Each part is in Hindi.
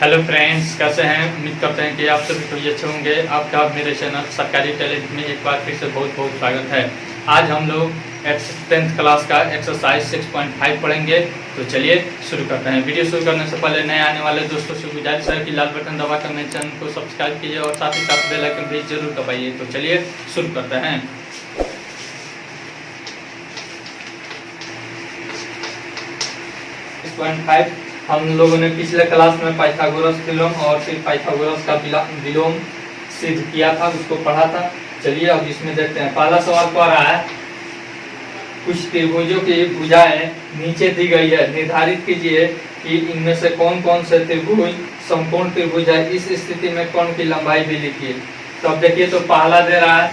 हेलो फ्रेंड्स, कैसे हैं? उम्मीद करते हैं कि आप सभी कोई अच्छे होंगे। आपका मेरे चैनल सरकारी टैलेंट में एक बार फिर से बहुत बहुत स्वागत है। आज हम लोग 10th क्लास का एक्सरसाइज 6.5 पढ़ेंगे। तो चलिए शुरू करते हैं। वीडियो शुरू करने से पहले नए आने वाले दोस्तों से गुजारिश है कि लाल बटन दबाकर मेरे चैनल को सब्सक्राइब कीजिए और साथ ही साथ बेल आइकन भी जरूर दबाइए। तो चलिए शुरू करते हैं। हम लोगों ने पिछले क्लास में पाइथागोरस विलोम और फिर पाइथागोरस का विलोम सिद्ध किया था, उसको पढ़ा था। चलिए अब इसमें देखते हैं। पहला सवाल कह रहा है, कुछ त्रिभुजों की भुजाएं नीचे दी गई है, निर्धारित कीजिए कि इनमें से कौन कौन से त्रिभुज संपूर्ण त्रिभुज है। इस स्थिति में कोण की लंबाई भी लिखिए। तो अब देखिए, तो पहला दे रहा है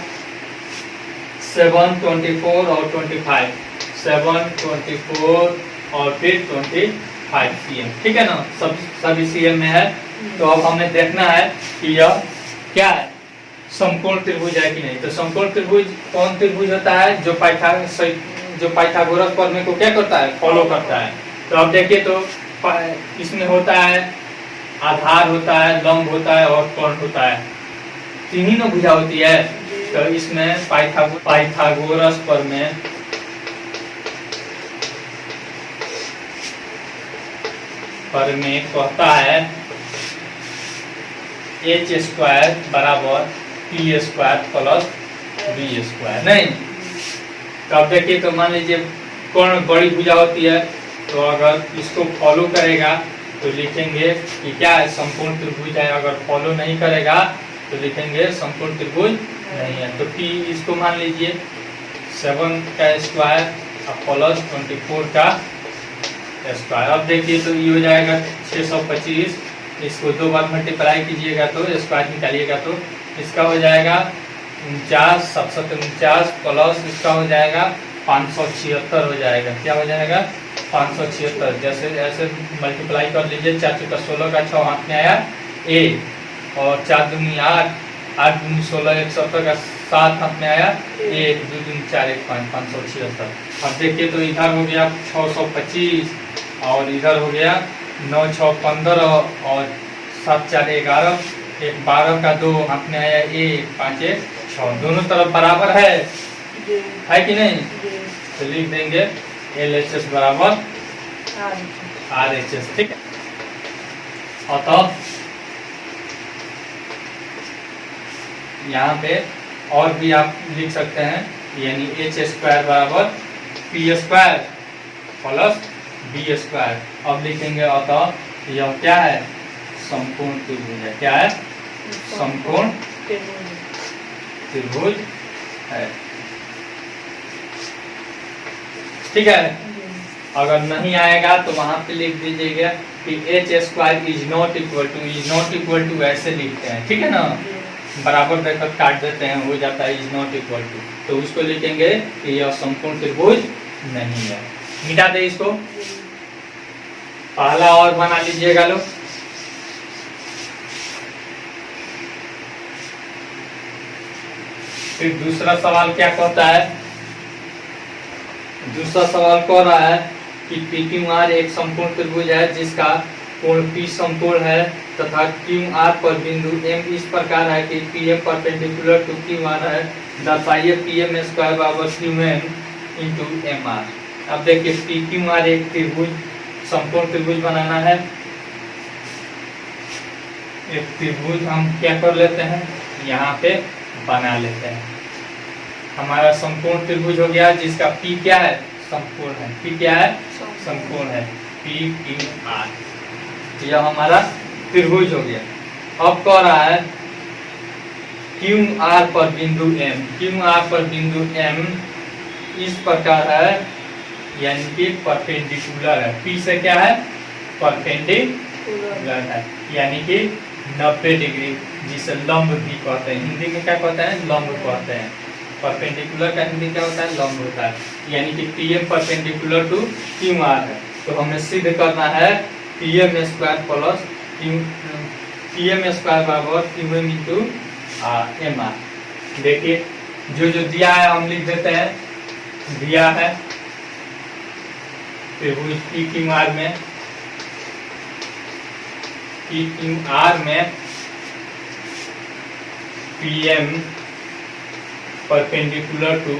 7, 24 और 25। 7, 24 और फिर 25 cm, ठीक है ना। सभी cm में है। तो अब हमें देखना है कि यह क्या है, समकोण त्रिभुज है कि नहीं। तो समकोण त्रिभुज कौन त्रिभुज होता है? जो पाइथागोरस प्रमेय को क्या करता है, फॉलो करता है। तो अब देखिए, तो इसमें होता है आधार होता है, लंब होता है और कोण होता है। तीन ही ना भुजा होती है। तो इसमें पाइथागोरस प्रमेय कहता है h² बराबर p² प्लस b²। नहीं, तो अब देखिए, तो मान लीजिए कोण बड़ी भुजा होती है, तो अगर इसको फॉलो करेगा तो लिखेंगे कि क्या है, संपूर्ण त्रिभुज है। अगर फॉलो नहीं करेगा तो लिखेंगे संपूर्ण त्रिभुज नहीं है। तो p इसको मान लीजिए 7 का स्क्वायर प्लस 24 का स्क्वायर। अब देखिए, तो ये हो जाएगा 625। इसको 2 बार मल्टीप्लाई कीजिएगा तो स्क्वायर निकालिएगा तो इसका हो जाएगा 49, 749 प्लस इसका हो जाएगा 576 हो जाएगा। क्या हो जाएगा? 576। जैसे ऐसे मल्टीप्लाई कर लीजिए। 4 × 16 का 6 हाथ में आया ए, और 4 दूनी 8, 8 दूनी 16, 170 का 7 हाथ में आया 1, 2 दूनी 4, 1 5, 576। अब देखिए, तो इधर हो गया 625 और इधर हो गया 9, 6, 15 और 7, 4, 11, 1, 12 का 2 हाथ में आया 1, 5, 1, 6। दोनों तरफ बराबर है कि नहीं? तो लिख देंगे LHS बराबर RHS, ठीक है। और तो यहाँ पे और भी आप लिख सकते हैं, यानी h² बराबर p² प्लस b²। अब लिखेंगे अतः यह क्या है, समकोण त्रिभुज है। क्या है? समकोण त्रिभुज है, ठीक है। अगर नहीं आएगा तो वहां पे लिख दीजिएगा कि h² is not equal to ऐसे लिखते हैं, ठीक है ना। बराबर देकर काट देते हैं, हो जाता है इज नॉट इक्वल टू। तो उसको लिखेंगे कि यह संपूर्ण त्रिभुज नहीं है। मिटा दे इसको। पहला और बना लीजिएगा लोग। फिर दूसरा सवाल क्या कहता है? दूसरा सवाल कह रहा है कि PQR एक संपूर्ण त्रिभुज है जिसका कोण P समकोण है तथा QR पर बिंदु M इस प्रकार है कि PM परपेंडिकुलर टू QR है। दर्शाइए PM² बराबर QM इंटू MR। अब देखिए, PQR एक त्रिभुज, संपूर्ण त्रिभुज बनाना है। एक त्रिभुज हम क्या कर लेते हैं, यहाँ पे बना लेते हैं। हमारा संपूर्ण त्रिभुज हो गया जिसका P क्या है, संपूर्ण है। P क्या है, संपूर्ण है। PQR, यह हमारा त्रिभुज हो गया। अब कह रहा है QR पर बिंदु M, QR पर बिंदु M इस प्रकार है, यानी कि परपेंडिकुलर है। P से क्या है, परपेंडिकुलर है, यानी कि 90 डिग्री, जिसे लंब भी कहते हैं। हिंदी में क्या कहते हैं, लंब कहते हैं। परपेंडिकुलर का हिंदी क्या होता है, लंब होता है। यानी कि PM परपेंडिकुलर टू QR है। तो हमें सिद्ध करना है PM² प्लस PM² बराबर QM इंटू MR। देखिए, जो दिया है हम लिख देते हैं। दिया है त्रिभुज PQR में कि क्यू आर में P M perpendicular to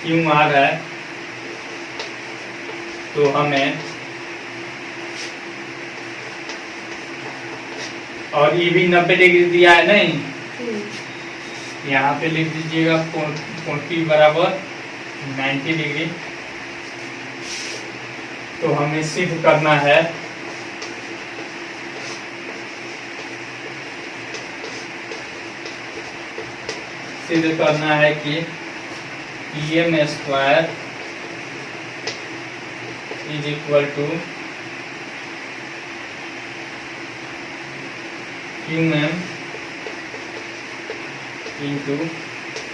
Q R है, तो हमें और ये भी 90 डिग्री दिया है नहीं, यहाँ पे लिख दीजिएगा कोण P बराबर 90 डिग्री। तो हमें सिद्ध करना है कि PM square is equal to QM into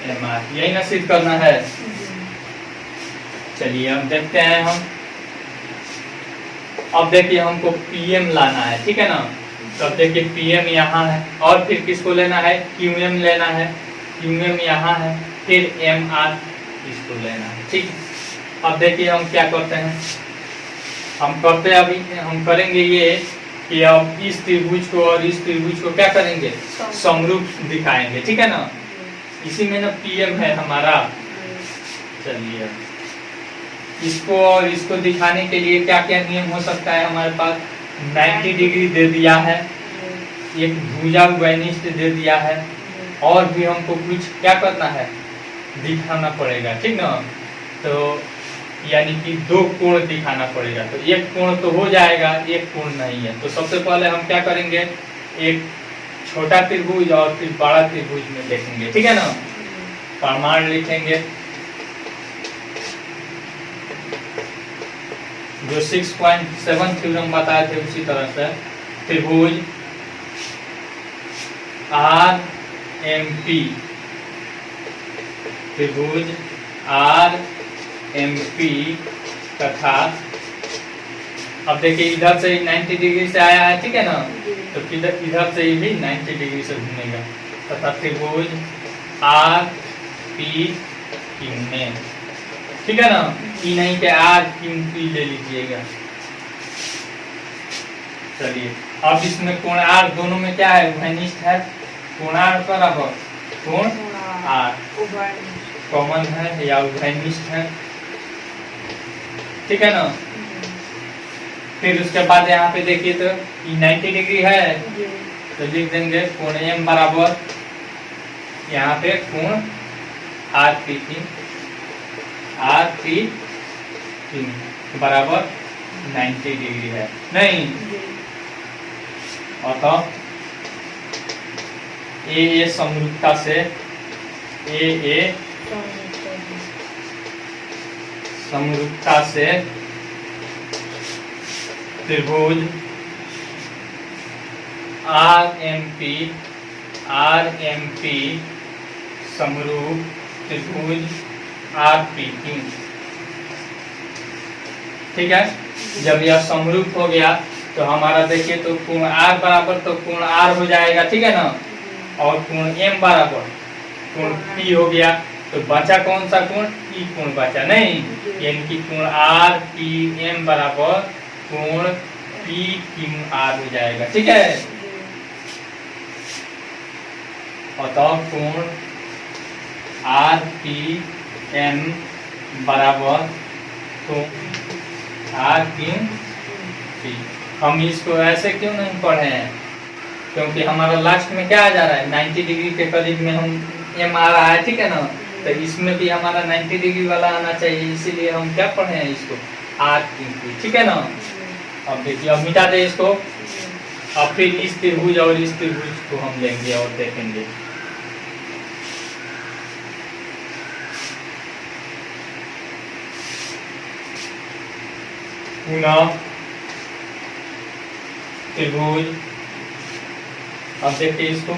MR, यही ना सिद्ध करना है। चलिए अब देखते हैं हम। अब देखिए हमको PM लाना है, ठीक है ना। तो अब देखिए PM यहाँ है और फिर किसको लेना है, QM लेना है। QM यहाँ है, फिर MR इसको लेना है, ठीक। अब देखिए हम क्या करते हैं, हम करेंगे ये कि अब इस त्रिभुज को और इस त्रिभुज को क्या करेंगे, समरूप दिखाएंगे, ठीक है ना। इसी में ना PM है हमारा। चलिए इसको और इसको दिखाने के लिए क्या क्या नियम हो सकता है हमारे पास। 90 डिग्री दे दिया है, एक भुजा वैनिष्ठ दे दिया है, और भी हमको कुछ क्या करना है, दिखाना पड़ेगा, ठीक ना। तो यानी कि 2 कोण दिखाना पड़ेगा। तो एक कोण तो हो जाएगा, एक कोण नहीं है। तो सबसे पहले हम क्या करेंगे, एक छोटा त्रिभुज और फिर बड़ा त्रिभुज में देखेंगे, ठीक है ना। प्रमाण लिखेंगे जो 6.7 थ्योरम बताए थे उसी तरह से। त्रिभुज RMP, त्रिभुज RMP तथा अब देखिए इधर से 90 डिग्री से आया है, ठीक है ना। तो इधर से भी 90 डिग्री से घूमेगा तथा त्रिभुज RPQ में, ठीक है ना। ई नहीं के RQP ले लीजिएगा। चलिए अब इसमें कोण R दोनों में क्या है, घनिष्ठ है। कोण R बराबर कोण R कॉमन है या घनिष्ठ है, ठीक है ना। फिर उसके बाद यहाँ पे देखिए तो ये 90 डिग्री है, तो लिख देंगे कोण M बराबर यहाँ पे कोण RP बराबर 90 डिग्री है नहीं। और तो AA समरूपता से AA समरूपता से त्रिभुज RMP समरूप त्रिभुज RPQ, ठीक है। जब यह समरूप हो गया तो हमारा देखिए तो कोण R बराबर तो कोण R हो जाएगा, ठीक है ना। और कोण M बराबर कोण P हो गया। तो बचा कौन सा कोण, ई कोण बचा नहीं, यानी कि कोण RPM बराबर कोण PQR हो जाएगा, ठीक है। और तो कोण RPM बराबर कोण RQP। हम इसको ऐसे क्यों नहीं पढ़े हैं, क्योंकि हमारा लास्ट में क्या आ जा रहा है, 90 डिग्री के करीब में हम M आ रहा है, ठीक है ना। तो इसमें भी हमारा 90 डिग्री वाला आना चाहिए, इसीलिए हम क्या पढ़े हैं इसको RQP, ठीक है ना। अब देखिए अब मिटा दे इसको। अब फिर इस त्रिभुज और इस त्रिभुज को हम लेंगे और देखेंगे। पुनः त्रिभुज, अब देखिए इसको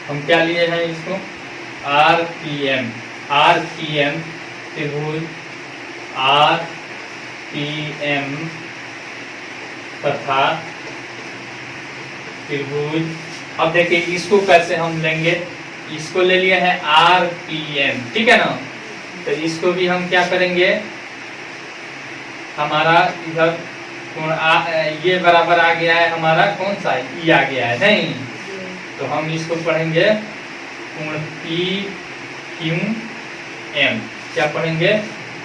हम क्या लिए हैं, इसको RPM त्रिभुज RPM तथा त्रिभुज। अब देखिए इसको कैसे हम लेंगे, इसको ले लिए हैं RPM, ठीक है ना। तो इसको भी हम क्या करेंगे, हमारा इधर ये बराबर आ गया है हमारा कौन सा ई आ गया है नहीं, तो हम इसको पढ़ेंगे कोण पी क्यू एम। क्या पढ़ेंगे?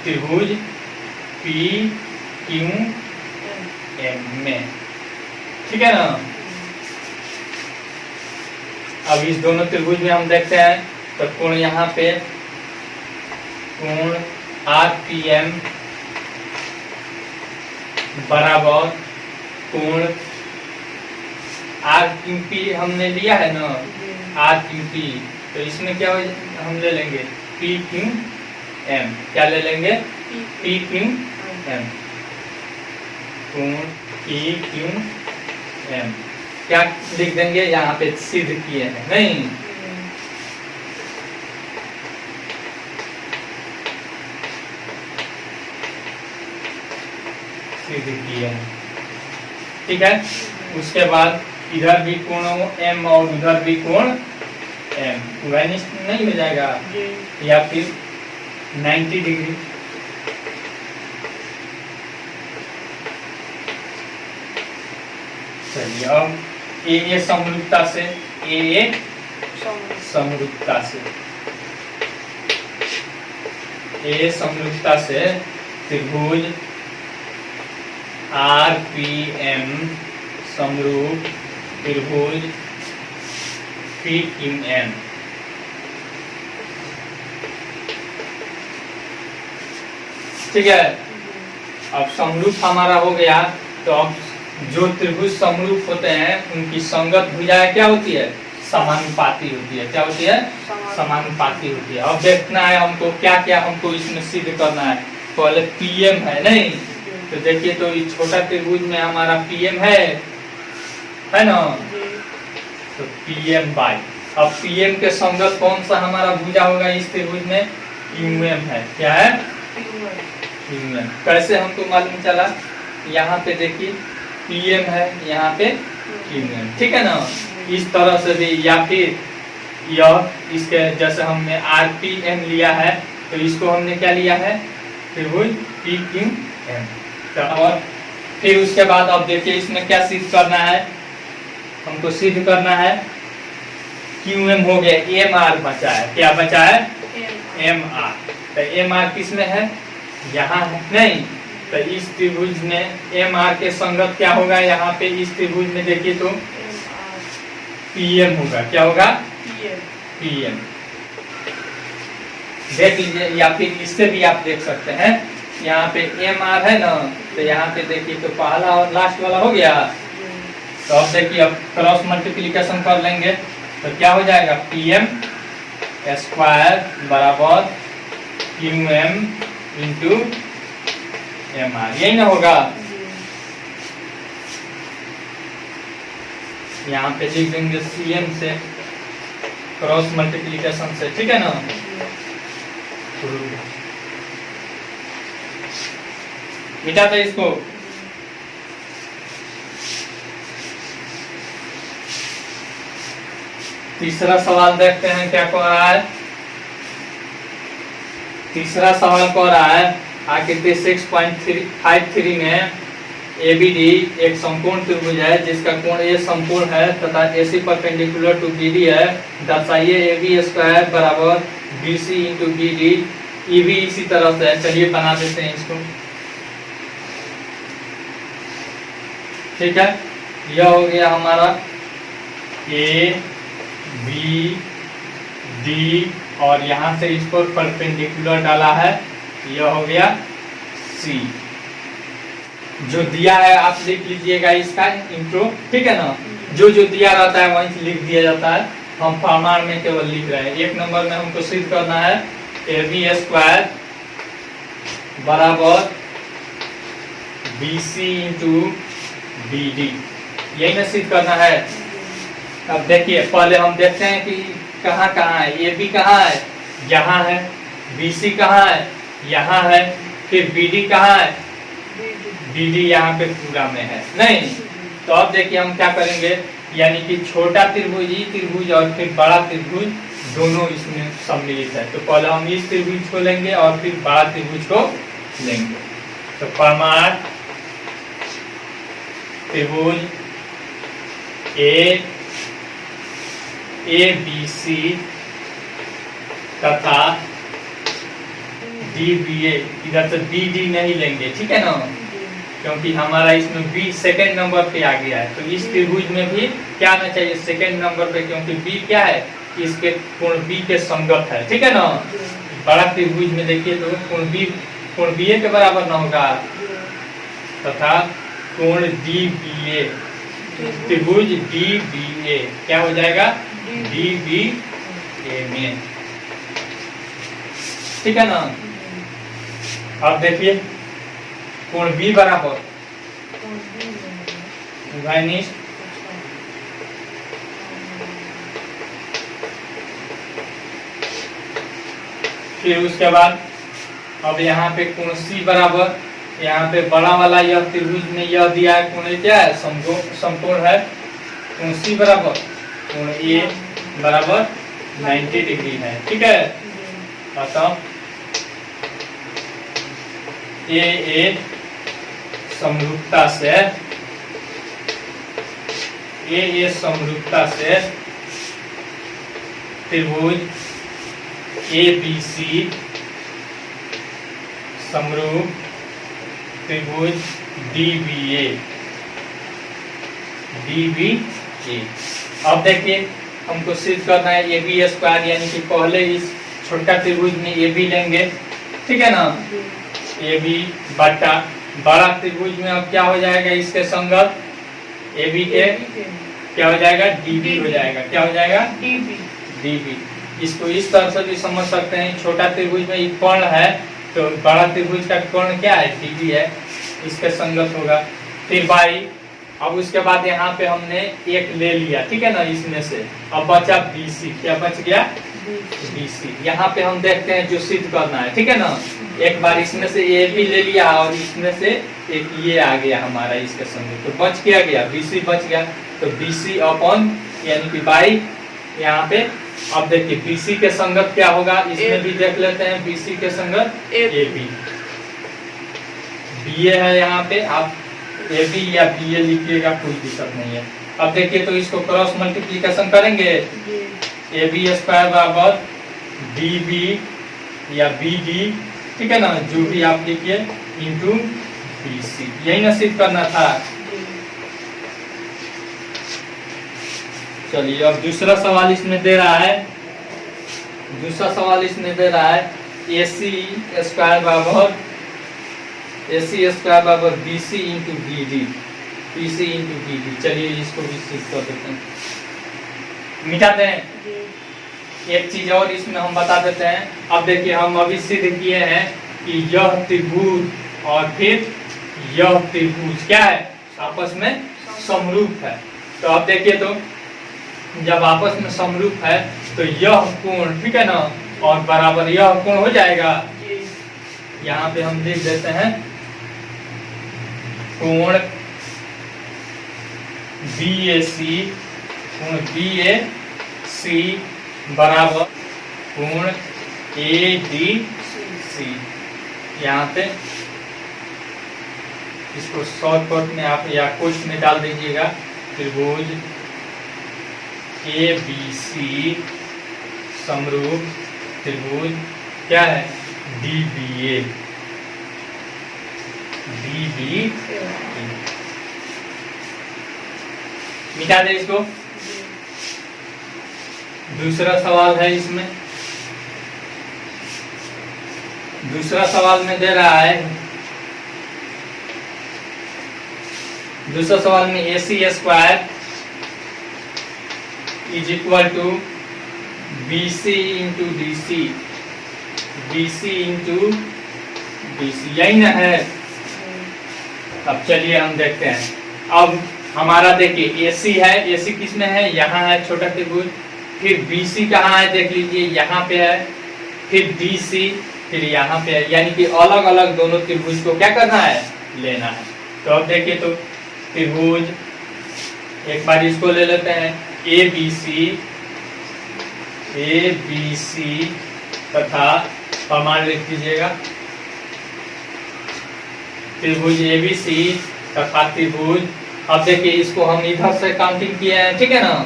त्रिभुज पी क्यू एम में, ठीक है ना। अब इस दोनों त्रिभुज में हम देखते हैं तो कोण यहाँ पे कोण आर पी एम बराबर कोण आर क्यू पी हमने लिया है ना, आर क्यू पी, तो इसमें क्या हो हम ले लेंगे पी क्यू एम। क्या ले लेंगे? पी क्यू एम, कोण पी क्यू एम। क्या लिख देंगे? यहाँ पे सिद्ध किए हैं नहीं, सिद्ध किए हैं, ठीक है। उसके बाद इधर भी कोण एम और उधर भी कोण एम, वैनिश नहीं हो जाएगा या फिर 90 डिग्री। चलिए अब ए समरूपता से, ए समरूपता से, ए समरूपता से त्रिभुज आर पी एम समरूप त्रिभुज पी क्यू एम। ठीक है, अब समरूप हमारा हो गया, तो अब जो त्रिभुज समरूप होते हैं उनकी संगत भुजाएं क्या होती है? समानुपाती होती है। क्या होती है? समानुपाती होती है। अब देखना है हमको क्या क्या हमको इसमें सिद्ध करना है। पहले पीएम है नहीं, तो देखिए तो इस छोटा त्रिभुज में हमारा पीएम है ना, तो पीएम बाई, अब पीएम के संगत कौन सा हमारा भुजा होगा इस त्रिभुज में? क्यूएम है। क्या है? क्यूएम। कैसे हमको मालूम चला? यहाँ पे देखिए पीएम है, यहाँ पे क्यूएम, ठीक है ना। इस तरह से भी, या फिर यह इसके जैसे हमने आरपीएम लिया है, तो इसको हमने क्या लिया है? त्रिभुज पी क्यू एम। तो और फिर उसके बाद अब देखिए इसमें क्या सिद्ध करना है, हमको सिद्ध करना है क्यू एम हो गया, एम आर बचा है। क्या बचा है? M R. तो एम आर किस में है? यहाँ है नहीं, तो इस त्रिभुज में एम आर के संगत क्या होगा? यहाँ पे इस त्रिभुज में देखिए तो पीएम होगा। क्या होगा? पीएम। देख लीजिए, या फिर इससे भी आप देख सकते हैं, यहाँ पे एम आर है ना, तो यहाँ पे देखिए तो पहला और लास्ट वाला हो गया। तो अब देखिए, अब क्रॉस मल्टीप्लिकेशन कर लेंगे तो क्या हो जाएगा? पीएम स्क्वायर बराबर Q M into M R, यही ना होगा। यहाँ पे लिख देंगे सीएम से क्रॉस मल्टीप्लिकेशन से, ठीक है ना। मिटा था इसको। तीसरा सवाल देखते हैं क्या कह रहा है। तीसरा सवाल कह रहा है आकृति 6.53 में एबीडी एक समकोण त्रिभुज है जिसका कोण ए समकोण है तथा एसी परपेंडिकुलर टू बीडी है। दर्शाइए एबी स्क्वायर बराबर बीसी इंटू बीडी। ये भी इसी तरह से है, चलिए बना देते हैं इसको। ठीक है, यह हो गया हमारा ए बी डी और यहाँ से इस पर परपेंडिकुलर डाला है, यह हो गया सी। जो दिया है आप लिख लीजिएगा इसका इंट्रो, ठीक है ना। जो जो दिया रहता है वहीं लिख दिया जाता है, हम प्रमाण में केवल लिख रहे हैं। एक नंबर में हमको सिद्ध करना है ए बी स्क्वायर बराबर B C into B D, यही में सिद्ध करना है। अब देखिए पहले हम देखते हैं कि कहाँ कहाँ है। ए बी कहाँ है? यहाँ है। बी सी कहाँ है? यहाँ है। फिर बी डी कहाँ है? बी डी यहाँ पे पूरा में है नहीं। तो अब देखिए हम क्या करेंगे, यानी कि छोटा त्रिभुज ई त्रिभुज और फिर बड़ा त्रिभुज दोनों इसमें सम्मिलित है। तो पहले हम इस त्रिभुज को लेंगे और फिर बड़ा त्रिभुज को लेंगे। तो प्रमाण त्रिभुज ए बी सी तथा डी बी ए, इधर से डी डी नहीं लेंगे, ठीक है ना, क्योंकि हमारा इसमें बी सेकंड नंबर पे आ गया है। तो इस त्रिभुज में भी क्या आना चाहिए, सेकंड नंबर पे, क्योंकि बी क्या है, इसके कोण बी के संगत है, ठीक है ना। बड़ा त्रिभुज में देखिए तो कोण बी ए के बराबर ना होगा, तथा कोण डी बी ए, त्रिभुज डी बी ए क्या हो जाएगा, डी बी ए में, ठीक है ना। अब देखिए कोण बी बराबर घनिष्ठ फिर उसके बाद अब यहाँ पे कोण सी बराबर, यहाँ पे बड़ा वाला यह त्रिभुज में यह दिया है कोण क्या है, समकोण है। कोण सी बराबर कोण ए बराबर 90 डिग्री है, ठीक है। अतः ए समरूपता से त्रिभुज ए बी सी समरूप त्रिभुज डी बी ए। अब देखिए हमको सिद्ध करना है ए बी स्क्वायर, यानी कि पहले इस छोटा त्रिभुज में ए बी लेंगे, ठीक है ना, ए बी बटा बड़ा त्रिभुज में अब क्या हो जाएगा, इसके संगत ए बी के क्या हो जाएगा, डी बी हो जाएगा, क्या हो जाएगा, डी बी। इसको इस तरह से भी समझ सकते हैं, छोटा त्रिभुज में एक कोण है तो बड़ा त्रिभुज का कोण क्या है, डी बी है, इसके संगत होगा। फिर बाई, अब उसके बाद यहाँ पे हमने एक ले लिया, ठीक है ना, इसमें से अब बचा बी सी, क्या बच गया, बी सी। यहाँ पे हम देखते हैं जो सिद्ध करना है, ठीक है ना। एक बार इसमें से ए बी ले लिया और इसमें से एक ये आ गया हमारा इसके संगत, तो बच क्या गया, बी सी बच गया। तो बी सी अपॉन यानी कि बाई यहाँ पे, अब देखिए बी सी के संगत क्या होगा, इसमें भी देख लेते हैं, बी सी के संगत ए बी, बी ए है यहाँ पे, आप ए बी या बी ए लिखिएगा, कोई दिक्कत नहीं है। अब देखिए तो इसको क्रॉस मल्टीप्लीकेशन करेंगे, ए बी स्क्वायर बराबर डी बी या बी डी, ठीक है ना, जो भी आप लिखिए, इंटू बी सी, यही ना सिद्ध करना था। चलिए अब दूसरा सवाल इसमें दे रहा है, ए सी स्क्वायर बराबर B C into B D, चलिए इसको भी सिद्ध कर देते हैं, मिटा दें। एक चीज और इसमें हम बता देते हैं, अब देखिए हम अभी सिद्ध किए हैं कि यह त्रिभुज और फिर यह त्रिभुज क्या है, आपस में समरूप है। तो अब देखिए तो जब आपस में समरूप है तो यह कोण, ठीक है ना, और बराबर यह कोण हो जाएगा। यहाँ पे हम लिख देते हैं कोण बी ए सी बराबर कोण ए डी सी। यहाँ पे इसको शॉर्टकट में आप या कोष्ठ में डाल दीजिएगा, त्रिभुज ए बी सी समरूप त्रिभुज क्या है, डी बी ए। मिटा दे इसको। दूसरा सवाल है इसमें, दूसरा सवाल में दे रहा है, दूसरा सवाल में A C square is equal to B C into D C, यही ना है। अब चलिए हम देखते हैं, अब हमारा देखिए ए सी है, ए सी किस में है, यहाँ है छोटा त्रिभुज, फिर बी सी कहाँ है देख लीजिए, यहाँ पे है, फिर डी सी फिर यहाँ पे है, यानी कि अलग अलग दोनों त्रिभुज को क्या करना है, लेना है। तो अब देखिए तो त्रिभुज, एक बार इसको ले लेते हैं, ए बी सी तथा प्रमाण लिख दीजिएगा, त्रिभुज ए बी सी तथा त्रिभुज अब देखिए इसको हम इधर से काउंटिंग किए हैं, ठीक है ना,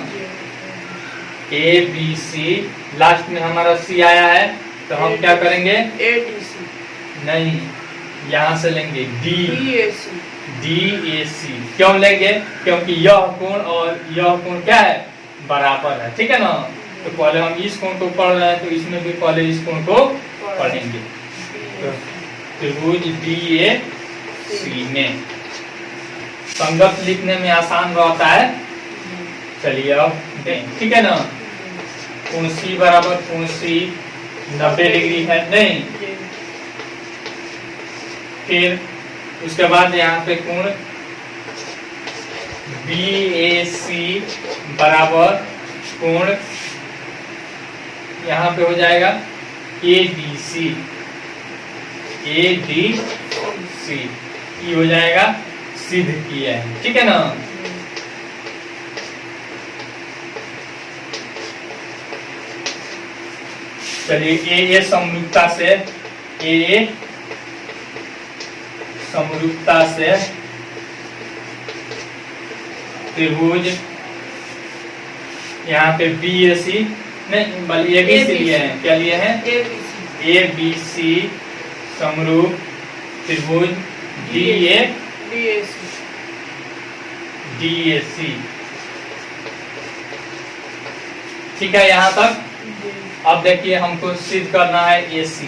ए बी सी, लास्ट में हमारा सी आया है, तो हम क्या करेंगे, नहीं यहाँ से लेंगे डी ए सी। क्यों लेंगे, क्योंकि यह कोण और यह कोण क्या है, बराबर है, ठीक है ना। तो पहले हम इस कोण को पढ़ रहे हैं, तो इसमें भी पहले इस कोण को पढ़ेंगे। तो त्रिभुज डी ए सी में संगत लिखने में आसान रहता है। चलिए अब दें, ठीक है ना। कोण सी बराबर कोण सी 90 डिग्री है, नहीं, फिर उसके बाद यहाँ पे कोण बी ए सी बराबर कोण यहाँ पे हो जाएगा A D C, A D C, ये हो जाएगा, सिद्ध किया है, ठीक है ना। चलिए ए समरूपता से त्रिभुज यहाँ पे बी ए सी, नहीं बल्कि ए बी सी लिए हैं, क्या लिए हैं, ए बी सी समरूप त्रिभुज डी ए सी, ठीक है यहाँ तक। अब देखिए हमको सिद्ध करना है ए सी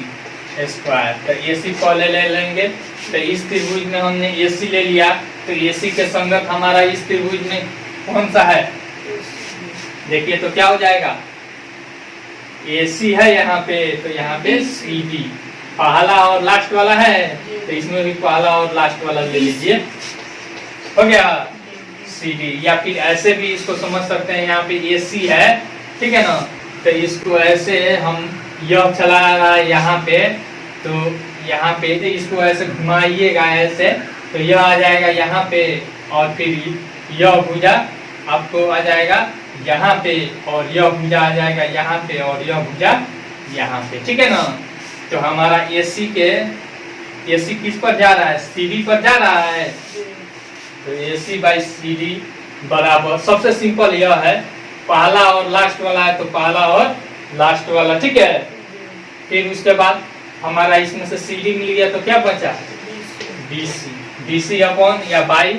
स्क्वायर, तो ए सी पहले ले लेंगे। तो इस त्रिभुज में हमने ए सी ले लिया, तो ए सी के संगत हमारा इस त्रिभुज में कौन सा है, देखिए तो क्या हो जाएगा, ए सी है यहाँ पे, तो यहाँ पे सी डी, पहला और लास्ट वाला है, तो इसमें भी पहला और लास्ट वाला ले लीजिए, हो गया सी डी। या फिर ऐसे भी इसको समझ सकते हैं, यहाँ पे ए सी है, ठीक है ना, तो इसको ऐसे हम यह चला रहा है यहाँ पे, तो यहाँ पे तो इसको ऐसे घुमाइएगा ऐसे, तो यह आ जाएगा यहाँ पे, और फिर यह भुजा आपको आ जाएगा यहाँ पे, और यह भुजा आ जाएगा यहाँ पे, और यह भुजा यहाँ पे, ठीक है ना। तो हमारा एसी किस पर जा रहा है, सीडी पर जा रहा है, तो एसी बाई सीडी बराबर, सबसे सिंपल यह है, पहला और लास्ट वाला है तो पहला और लास्ट वाला, ठीक है। फिर उसके बाद हमारा इसमें से सीडी मिल गया, तो क्या बचा, बीसी, बीसी अपॉन या बाई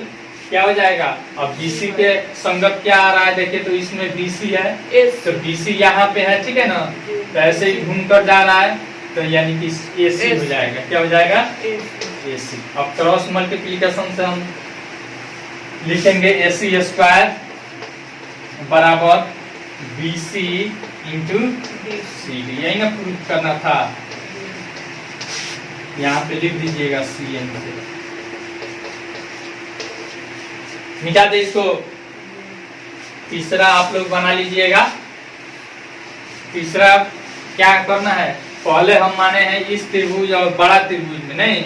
क्या हो जाएगा। अब बीसी के संगत क्या आ रहा है देखिए, तो इसमें बीसी है, तो बीसी यहाँ पे है, ठीक है ना, तो ऐसे ही घूम कर जा रहा है, तो यानी कि एसी हो जाएगा, क्या हो जाएगा, एसी। अब क्रॉस मल्टीप्लीकेशन से हम लिखेंगे एसी स्क्वायर बराबर बीसी इंटू सीडी, यही ना प्रूफ करना था, यहाँ पे लिख दीजिएगा सी एन से, मिटा दे इसको। तीसरा आप लोग बना लीजिएगा। तीसरा क्या करना है, पहले हम माने हैं इस त्रिभुज और बड़ा त्रिभुज में, नहीं,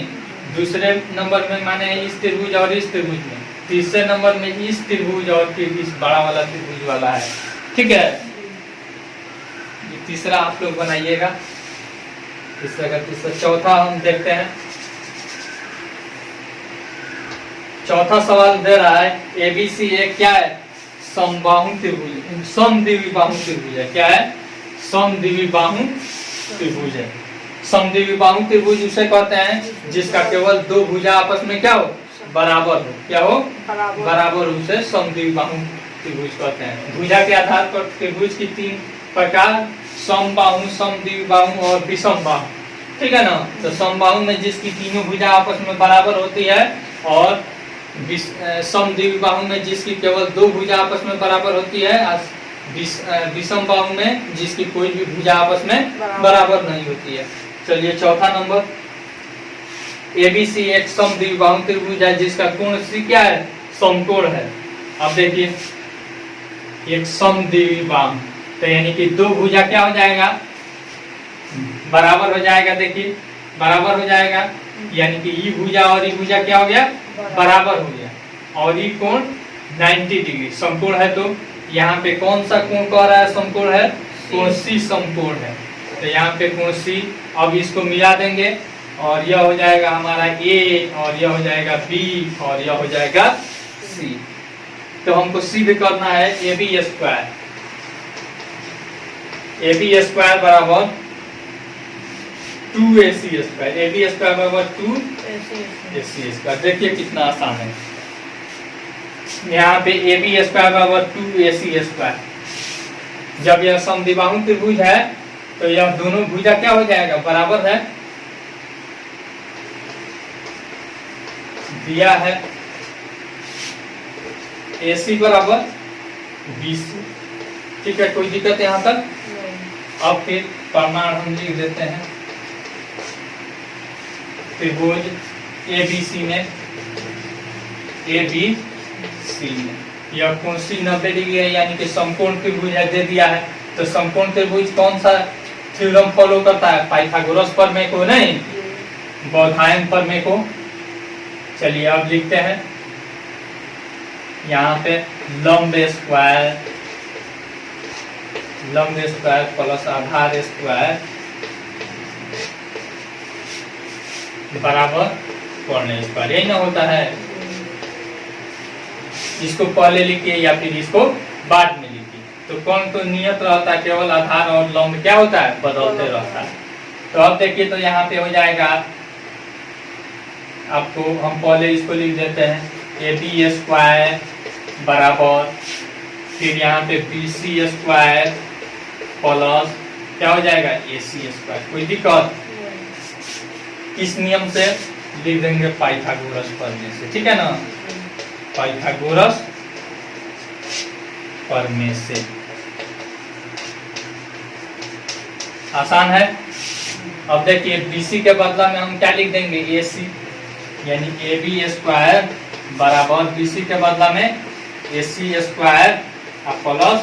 दूसरे नंबर में माने हैं इस त्रिभुज और इस त्रिभुज में, तीसरे नंबर में इस त्रिभुज और फिर इस बड़ा वाला त्रिभुज वाला है, ठीक है। ये तीसरा आप लोग बनाइएगा। तीसरा का तीसरा, चौथा हम देखते हैं। चौथा सवाल दे रहा है एबीसी एक क्या है, समबाहु त्रिभुज, समद्विबाहु त्रिभुज है, क्या है, समद्विबाहु त्रिभुज है। समद्विबाहु त्रिभुज उसे कहते हैं जिसका केवल दो भुजा आपस में क्या हो, बराबर हो, क्या हो, बराबर, उसे समद्विबाहु त्रिभुज कहते हैं। भुजा के आधार पर त्रिभुज की तीन प्रकार, समबाहु, समद्विबाहु और विषमबाहु, ठीक है ना। तो समबाहु में जिसकी तीनों भुजा आपस में बराबर होती है, और समद्विबाहु में जिसकी केवल दो भुजा आपस में बराबर होती है, विषमबाहु में जिसकी कोई भी भुजा आपस में बराबर नहीं होती है। चलिए चौथा नंबर, एबीसी एक समद्विबाहु त्रिभुज है जिसका कोण सी क्या है, समकोण है। अब देखिए एक समद्विबाहु, तो यानी कि दो भुजा क्या हो जाएगा, बराबर हो जाएगा, देखिए बराबर हो जाएगा, यानी कि ई भुजा और ई भुजा क्या हो गया, बराबर हो गया, और ई कोण 90 डिग्री समकोण है। तो यहाँ पे कौन सा कोण कह रहा है, समकोण है, कोण सी समकोण है, तो यहाँ पे कोण सी, अब इसको मिला देंगे और यह हो जाएगा हमारा ए, और यह हो जाएगा बी, और यह हो जाएगा सी। तो हमको सिद्ध करना है A B square. A B square बराबर 2AC square. A B square बराबर 2AC स्क्वायर। देखिए कितना आसान है। यहाँ पे ए बी स्क्वायर बराबर 2AC स्क्वायर। जब यह समद्विबाहु त्रिभुज है तो यह दोनों भुजा क्या हो जाएगा, बराबर है। दिया है AC बराबर BC। ठीक है, कोई दिक्कत है यहाँ तक? अब फिर प्रमाण हम लिख देते हैं। त्रिभुज ABC में यह कोण सी 90 डिग्री है, यानी कि समकोण त्रिभुज है, दे दिया है। तो समकोण त्रिभुज कौन सा थ्योरम फॉलो करता है? पाइथागोरस प्रमेय को, नहीं बौधायन प्रमेय को। चलिए अब लिखते हैं यहाँ पे लंब स्क्वायर प्लस आधार स्क्वायर बराबर कर्ण स्क्वायर। यही ना होता है। इसको पहले लिखिए या फिर इसको बाद में लिखिए। तो कर्ण तो नियत रहता है, केवल आधार और लंब क्या होता है, बदलते रहता है। तो अब देखिए, तो यहाँ पे हो जाएगा आपको, हम पहले इसको लिख देते हैं ए बी स्क्वायर बराबर, फिर यहाँ पे BC स्क्वायर प्लस क्या हो जाएगा, AC स्क्वायर। कोई दिक्कत? इस नियम से लिख देंगे पाइथागोरस प्रमेय से। ठीक है ना, पाइथागोरस प्रमेय से। आसान है। अब देखिए BC के बदला में हम क्या लिख देंगे, AC, यानी AB स्क्वायर बराबर BC के बदला में AC square plus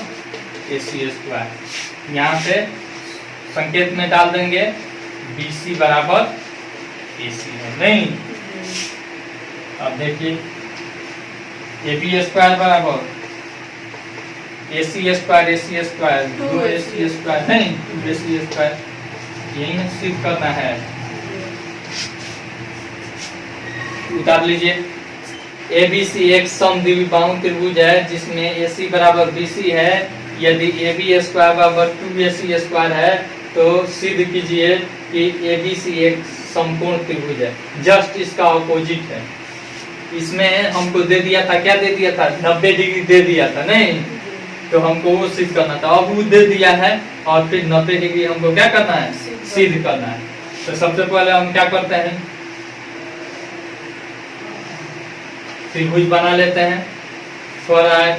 AC square. यहाँ पे संकेत में डाल देंगे BC बराबर AC है, नहीं। अब देखिए AB स्क्वायर बराबर AC स्क्वायर 2AC स्क्वायर, नहीं 2AC स्क्वायर। यही सिद्ध करना है। उतार लीजिए। ABC एक समद्विबाहु त्रिभुज है जिसमें AC बराबर BC है। यदि AB स्क्वायर बराबर 2AC स्क्वायर है तो सिद्ध कीजिए कि ABC एक समकोण त्रिभुज है। जस्ट इसका ऑपोजिट है। इसमें हमको दे दिया था, क्या दे दिया था, 90 डिग्री दे दिया था, नहीं। तो हमको वो सिद्ध करना था। अब वो दे दिया है और फिर 90 डिग्री हमको क्या करना है, सिद्ध करना है। तो सबसे पहले हम क्या करते हैं, त्रिभुज बना लेते हैं।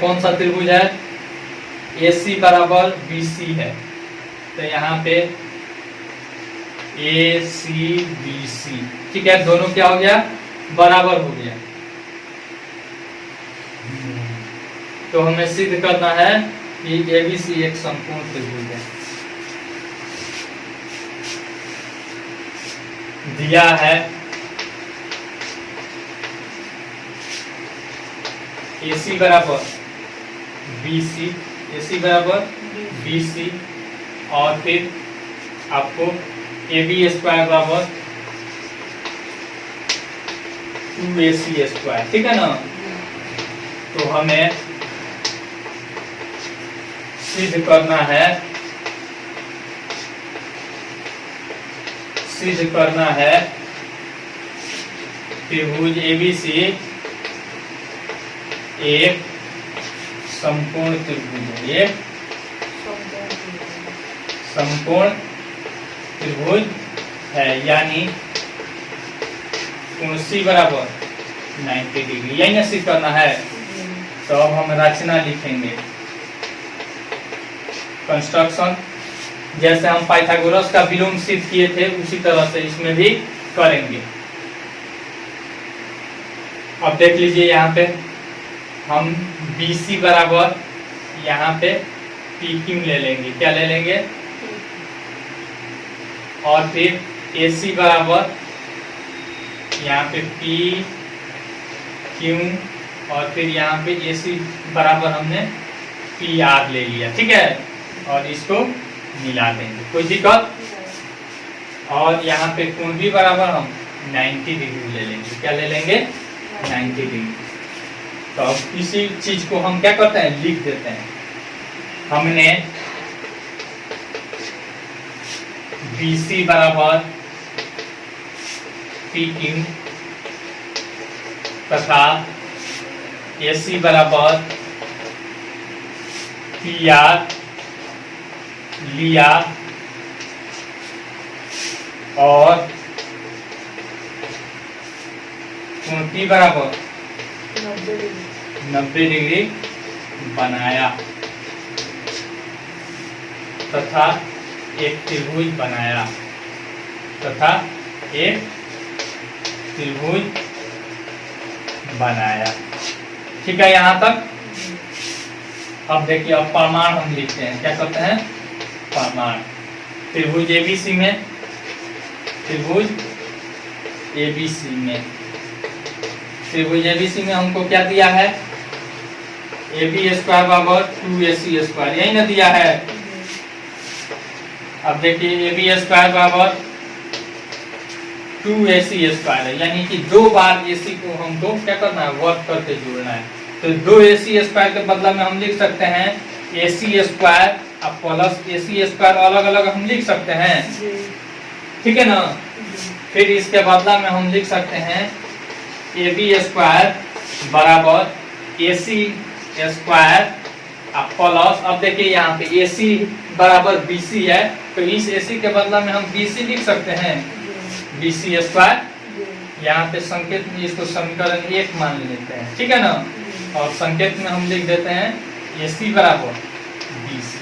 कौन सा त्रिभुज है, AC बराबर BC है। तो यहाँ पे ACBC, ठीक है, दोनों क्या हो गया, बराबर हो गया। तो हमें सिद्ध करना है कि ABC एक समकोण त्रिभुज है। दिया है AC बराबर BC और फिर आपको AB स्क्वायर बराबर 2AC स्क्वायर। ठीक है ना। तो हमें सिद्ध करना है त्रिभुज ABC एक समकोण त्रिभुज है। ये समकोण त्रिभुज है, यानी कोण C बराबर 90 डिग्री। यही ना सिद्ध करना है। तो अब हम रचना लिखेंगे, कंस्ट्रक्शन। जैसे हम पाइथागोरस का विलोम सिद्ध किए थे उसी तरह से इसमें भी करेंगे। अब देख लीजिए, यहाँ पे हम BC बराबर यहाँ पे PQ ले लेंगे। क्या ले लेंगे, और फिर AC बराबर यहाँ पे PQ और फिर यहाँ पे AC बराबर हमने PR ले लिया। ठीक है, और इसको मिला देंगे, कोई दिक्कत? और यहाँ पे कोण भी बराबर हम 90 डिग्री ले लेंगे। क्या ले लेंगे, 90 डिग्री। तो अब इसी चीज को हम क्या करते हैं, लिख देते हैं। हमने BC बराबर PQ तथा AC बराबर PR लिया और P बराबर 90 डिग्री बनाया तथा एक त्रिभुज बनाया ठीक है यहाँ तक। अब देखिए, अब प्रमाण हम लिखते हैं। क्या करते हैं, प्रमाण। त्रिभुज ABC में हमको क्या दिया है, AB स्क्वायर बराबर 2AC स्क्वायर, यही ना दिया है। अब देखिए AB स्क्वायर बराबर 2AC स्क्वायर है, यानी कि 2 बार AC को हमको क्या करना है, वर्क करके जोड़ना है। तो 2AC स्क्वायर के बदला में हम लिख सकते हैं AC स्क्वायर अब प्लस AC स्क्वायर, अलग अलग हम लिख सकते हैं, ठीक है ना। फिर इसके बदला में हम लिख सकते हैं AB स्क्वायर बराबर AC स्क्वायर अब प्लस, अब देखिए यहाँ पे AC बराबर BC है, तो इस AC के बदला में हम BC लिख सकते हैं, BC स्क्वायर। यहाँ पे संकेत में इसको समीकरण 1 मान लेते हैं, ठीक है ना। और संकेत में हम लिख देते हैं AC बराबर BC,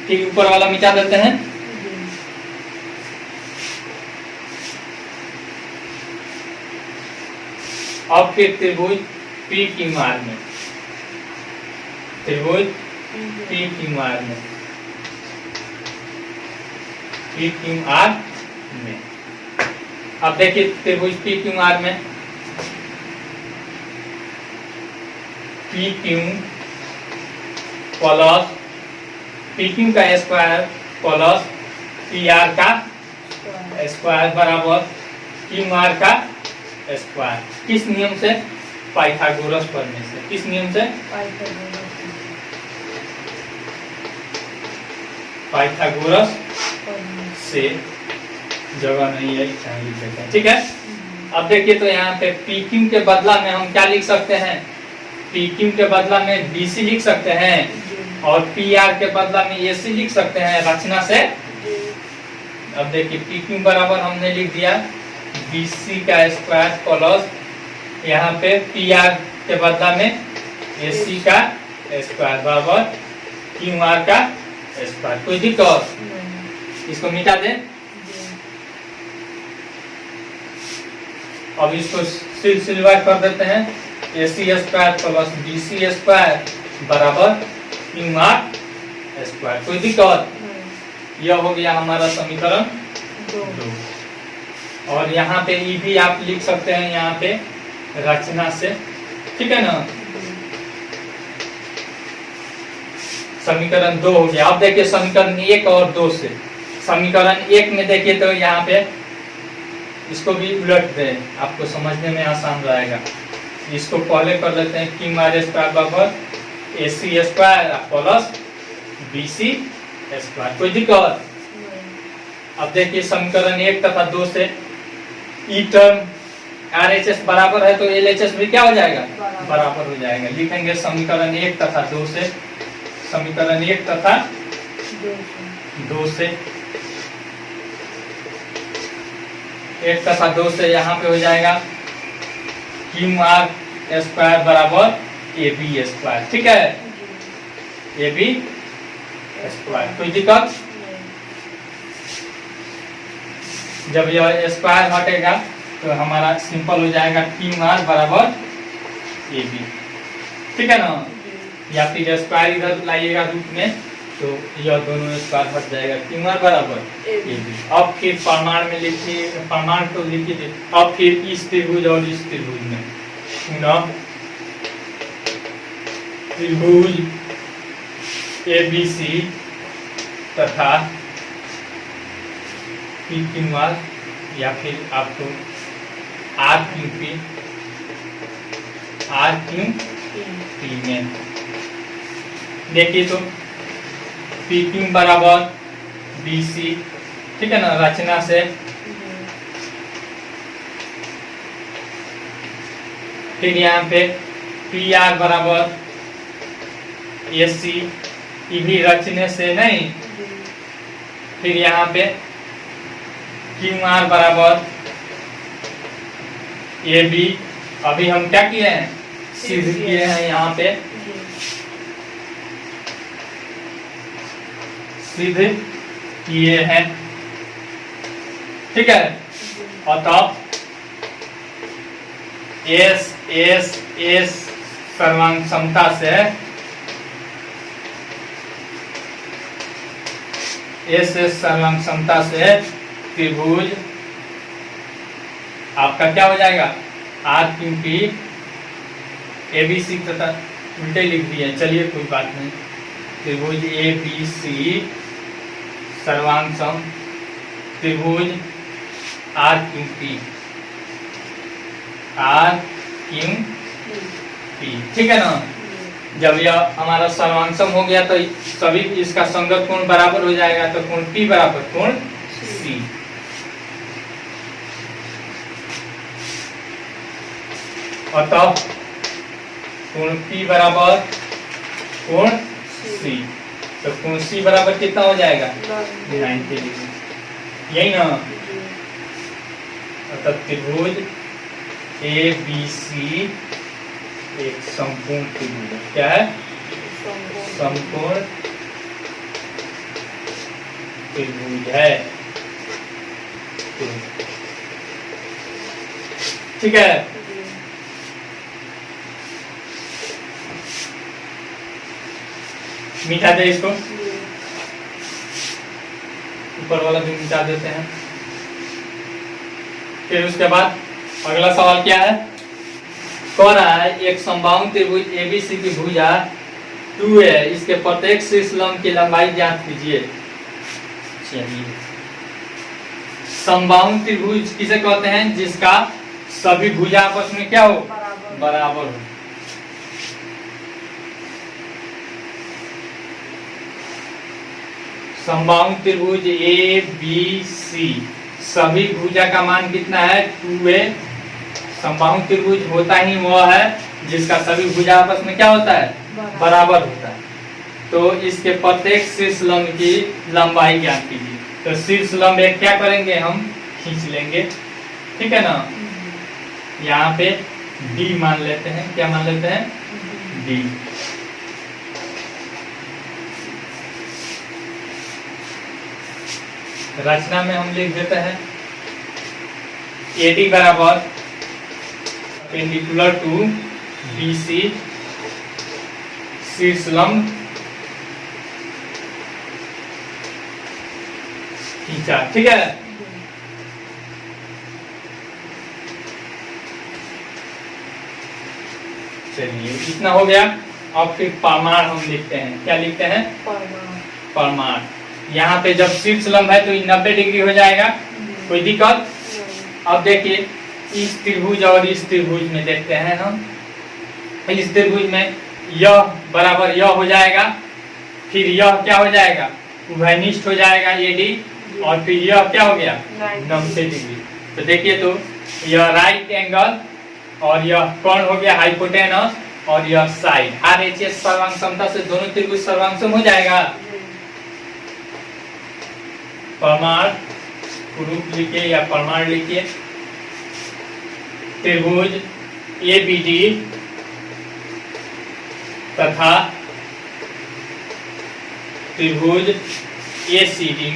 ठीक, ऊपर वाला मिटा देते हैं। अब फिर त्रिभुज PQR में, अब देखिए त्रिभुज PQR में PQ प्लस PQ का स्क्वायर प्लस PR का स्क्वायर बराबर QR का स्क्वायर। किस नियम से, पाइथागोरस प्रमेय से। किस नियम से, पाइथागोरस से, जगह नहीं है, ठीक है। अब देखिए तो यहाँ पे PQ के बदला में हम क्या लिख सकते हैं, PQ के बदला में BC लिख सकते हैं और PR के बदला में AC लिख सकते हैं रचना से। अब देखिए PQ बराबर हमने लिख दिया BC का स्क्वायर प्लस यहाँ पे PR के बदला में AC का स्क्वायर बराबर QR का स्क्वायर। कोई दिक्कत, इसको मिटा दें। अब इसको सिलसिलेवार कर देते हैं, AC square plus BC square बराबर QR स्क्वायर। कोई दिक्कत, यह हो गया हमारा समीकरण 2। और यहाँ पे E भी आप लिख सकते हैं यहाँ पे रचना से, ठीक है ना। समीकरण 2 हो गया। अब देखिए समीकरण 1 और 2 से, समीकरण 1 में देखिए तो यहाँ पे इसको भी उलट दें, आपको समझने में आसान रहेगा। इसको पहले कर लेते हैं QR स्क्वायर बराबर AC square plus BC square. कोई दिक्कत, अब देखिए समीकरण 1 तथा 2 से ई टर्म RHS बराबर है तो LHS भी क्या हो जाएगा, बराबर हो जाएगा। लिखेंगे समीकरण 1 तथा 2 से, समीकरण 1 तथा 2 से, 1 तथा 2 से यहाँ पे हो जाएगा QR स्क्वायर बराबर AB स्क्वायर, ठीक है, AB स्क्वायर। कोई दिक्कत, जब यह स्क्वायर हटेगा तो हमारा सिंपल हो जाएगा QR बराबर AB, ठीक है ना। या फिर स्क्वायर इधर लाइएगा रूप में तो यह दोनों स्क्वायर हट जाएगा, QR बराबर AB। अब फिर प्रमाण में लिखिए, प्रमाण तो लिखिए। अब फिर इस त्रिभुज और इस त्रिभुज में पुनः त्रिभुज ABC तथा PQR या फिर आपको RQP आर क्यू पी में। देखिए तो पी क्यू बराबर बी सी, ठीक है ना, रचना से। फिर यहाँ पे पी आर बराबर ए सी, ये भी रचने से नहीं। फिर यहाँ पे क्यू आर बराबर ए बी, अभी हम क्या किए हैं, सिद्ध किए हैं, यहाँ पे सिद्ध किए हैं, ठीक है। और तब एस एस एस सर्वांग क्षमता से एस एस सर्वांग क्षमता से त्रिभुज आपका क्या हो जाएगा, R Q P A B C, तथा उल्टे लिख दिए, चलिए कोई बात नहीं। त्रिभुज ए बी सी सर्वांग सम त्रिभुज R Q P, R Q P, ठीक है ना। जब यह हमारा सर्वांशम हो गया तो सभी इसका संगत कोण बराबर हो जाएगा, तो कोण पी बराबर कोण सी। अतः कोण पी बराबर कोण सी, तो कोण सी बराबर कितना हो जाएगा, 90 डिग्री, यही ना। अतः त्रिभुज ए बी सी एक संपूर्ण त्रिभुज है। क्या है, संपूर्ण त्रिभुज है, ठीक है। मिटा दे इसको, ऊपर वाला भी मिटा देते हैं। फिर उसके बाद अगला सवाल क्या है, कह रहा है एक समबाहु त्रिभुज एबीसी की भुजा 2 है, इसके प्रत्येक शीर्ष लंब की लंबाई ज्ञात कीजिए। चलिए, समबाहु त्रिभुज किसे कहते हैं, जिसका सभी भुजा आपस में क्या हो, बराबर हो। समबाहु त्रिभुज ए बी सी सभी भुजा का मान कितना है, 2a। समबाहु त्रिभुज होता ही वह है जिसका सभी भुजा आपस में क्या होता है, बराबर होता है। तो इसके प्रत्येक शीर्ष लंब की लंबाई ज्ञात कीजिए। तो शीर्ष लंब एक क्या करेंगे, हम खींच लेंगे, ठीक है ना। यहाँ पे d मान लेते हैं, क्या मान लेते हैं, d। रचना में हम लिख देते हैं AD बराबर पेंडिकुलर टू BC शीर्ष लंब खींचा, ठीक है। चलिए, इतना हो गया। अब फिर परमाण हम लिखते हैं, क्या लिखते हैं, परमाण। यहाँ पे जब शीर्ष लंब है तो 90 डिग्री हो जाएगा, कोई दिक्कत। अब देखिए इस त्रिभुज और इस त्रिभुज में देखते हैं हम। इस त्रिभुज में यह बराबर यह हो जाएगा, फिर यह क्या हो जाएगा, उभयनिष्ठ हो जाएगा AD, और फिर यह क्या हो गया, 90 डिग्री। तो देखिए तो यह राइट एंगल और यह कोण हो गया हाइपोटेनस, और यह साइड RHS सर्वांग क्षमता से दोनों त्रिभुज सर्वांगसम हो जाएगा। प्रमाण रूप लिखिए या प्रमाण लिखिए, त्रिभुज ABD तथा त्रिभुज ACD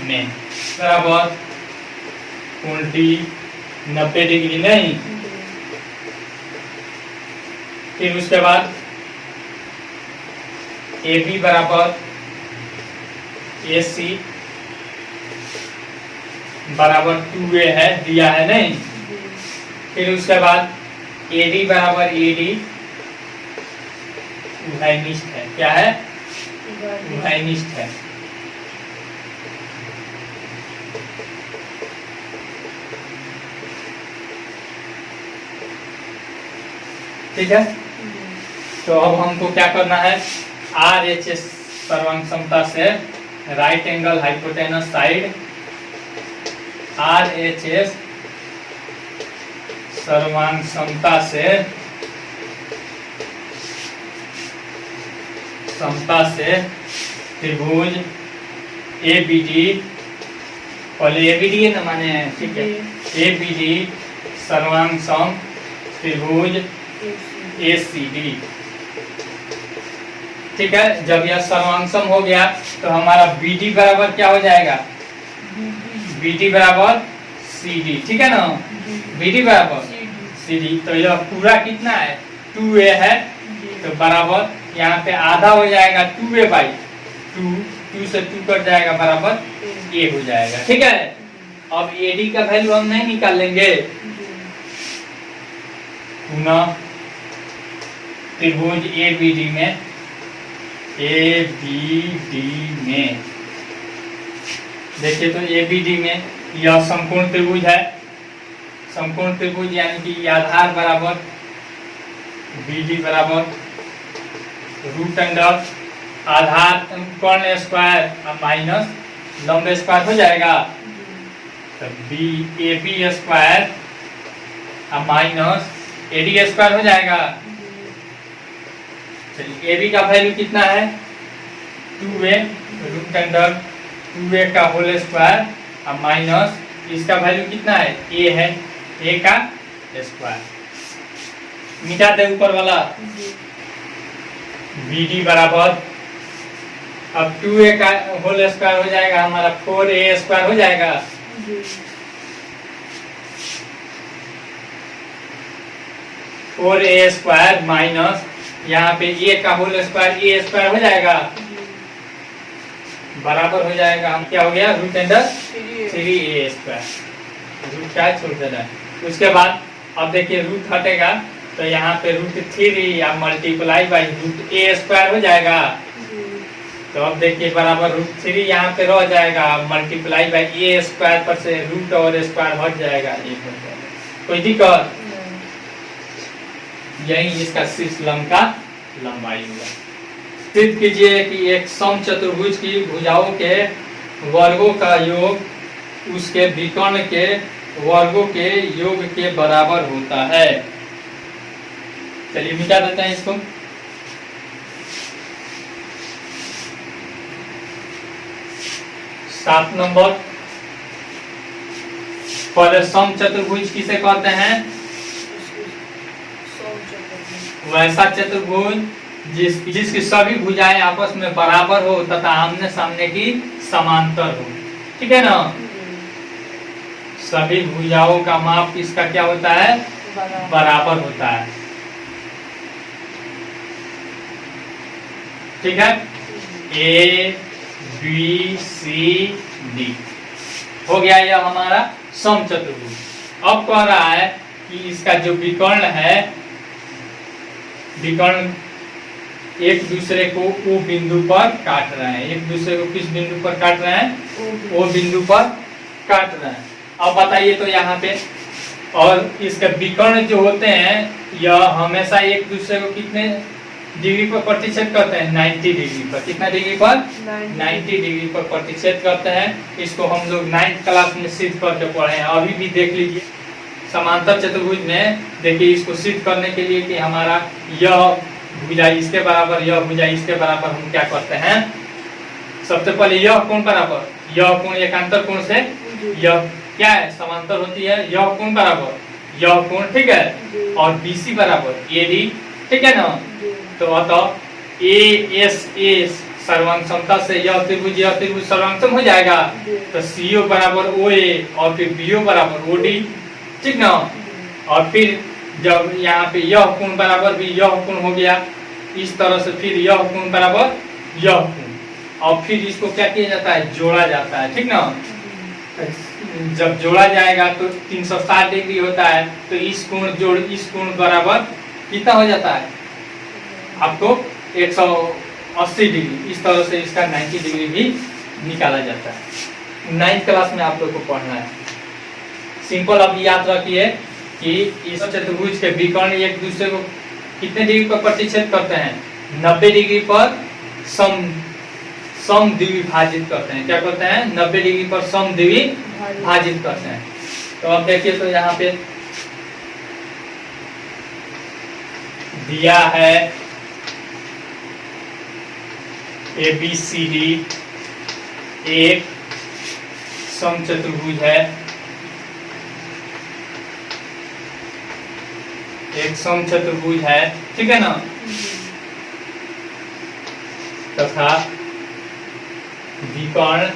में बराबर कोण D 90 डिग्री नहीं। फिर उसके बाद AB बराबर AC बराबर 2a है, दिया है नहीं। फिर उसके बाद AD बराबर AD उभयनिष्ठ है, क्या है, उभयनिष्ठ है। ठीक है। तो अब हमको क्या करना है, RHS सर्वांग समता से right angle hypotenuse side, RHS सर्वांग समता से त्रिभुज ABD, पहले ABD है ना माने, ठीक है, ABD सर्वांग सम त्रिभुज ACD। ठीक है, जब यह सर्वांग सम हो गया तो हमारा BD बराबर क्या हो जाएगा, BD बराबर CD, ठीक है ना, BD बराबर CD। तो यह पूरा कितना है, 2A है, तो बराबर यहाँ पे आधा हो जाएगा 2A बाई 2 से 2 कट जाएगा बराबर A हो जाएगा। ठीक है, अब AD का वैल्यू हम नहीं निकाल लेंगे, पुनः त्रिभुज ABD में देखिए, तो ABD में यह समकोण त्रिभुज है, समकोण त्रिभुज यानी कि आधार बराबर BD बराबर रूट अंडर आधार कर्ण स्क्वायर माइनस लंब स्क्वायर हो जाएगा, तो AB square minus AD square हो जाएगा। चलिए, AB का वैल्यू कितना है, 2A रूट अंडर 2A का होल स्क्वायर माइनस इसका वैल्यू कितना है, A है, A का स्क्वायर, मिटा दे ऊपर वाला। BD बराबर अब 2A का होल स्क्वायर हो जाएगा हमारा 4A स्क्वायर हो जाएगा, और A स्क्वायर माइनस यहाँ पे A का होल स्क्वायर A स्क्वायर हो जाएगा, बराबर हो जाएगा, हम क्या हो गया, root under 3A square, root क्या छोड़ देना है। उसके बाद अब देखिए रूट हटेगा तो यहाँ पे रूट 3 या multiply by root A square हो जाएगा, तो अब देखिए बराबर रूट 3 यहाँ पे रह जाएगा, मल्टीप्लाई बाई A स्क्वायर पर से रूट और स्क्वायर हट जाएगा, एक हो जाएगा। कोई दिक्कत, यही इसका शीर्ष लंब का लंबाई होगा। सिद्ध कीजिए कि एक समचतुर्भुज की भुजाओं के वर्गों का योग उसके विकर्ण के वर्गों के योग के बराबर होता है। चलिए मिटा देते हैं इसको। सात नंबर, पहले समचतुर्भुज किसे कहते हैं, वैसा चतुर्भुज जिसकी सभी भुजाएं आपस में बराबर हो तथा आमने सामने की समांतर हो। ठीक है ना, सभी भुजाओं का माप इसका क्या होता है, बराबर होता है। ठीक है, A B C D हो गया यह हमारा समचतुर्भुज। अब कह रहा है कि इसका जो विकर्ण है, विकर्ण एक दूसरे को O बिंदु पर काट रहे हैं, एक दूसरे को किस बिंदु पर काट रहे हैं, O बिंदु पर काट रहे हैं। अब बताइए तो यहाँ पे, और इसके विकर्ण जो होते हैं यह हमेशा एक दूसरे को कितने डिग्री पर प्रतिच्छेद करते हैं, 90 डिग्री पर। कितना डिग्री पर, 90 डिग्री पर प्रतिच्छेद करते हैं। इसको हम लोग 9th क्लास में सिद्ध करके पढ़े हैं, अभी भी देख लीजिए। समांतर चतुर्भुज में देखिए, इसको सिद्ध करने के लिए कि हमारा यह भुजा इसके बराबर, यह भुजा इसके बराबर, हम क्या करते हैं, सबसे पहले यह कोण बराबर, यह कोण एकांतर कोण से यह क्या है, समांतर होती है, यह कोण बराबर यह कोण, ठीक है, और BC बराबर AD, ठीक है ना। तो अतः ASA सर्वांग समता से यह त्रिभुज सर्वांग सम हो जाएगा। तो CO बराबर OA और फिर BO बराबर OD, ठीक ना। और फिर जब यहाँ पे यह कोण बराबर भी यह कोण हो गया, इस तरह से फिर यह कोण बराबर यह कोण, और फिर इसको क्या किया जाता है, जोड़ा जाता है। ठीक ना, जब जोड़ा जाएगा तो 360 डिग्री होता है, तो इस कोण जोड़ इस कोण बराबर कितना हो जाता है आपको, 180 डिग्री। इस तरह से इसका 90 डिग्री भी निकाला जाता है। 9th क्लास में आप लोग को पढ़ना है। सिंपल अब याद रखिए कि इस चतुर्भुज के विकर्ण एक दूसरे को कितने डिग्री पर प्रतिच्छेद करते हैं? 90 डिग्री पर समद्विभाजित करते हैं। क्या करते हैं? 90 डिग्री पर समद्विभाजित करते हैं। तो अब देखिए, तो यहाँ पे दिया है ABCD एक समचतुर्भुज है, एक समचतुर्भुज है, ठीक है ना? तथा विकर्ण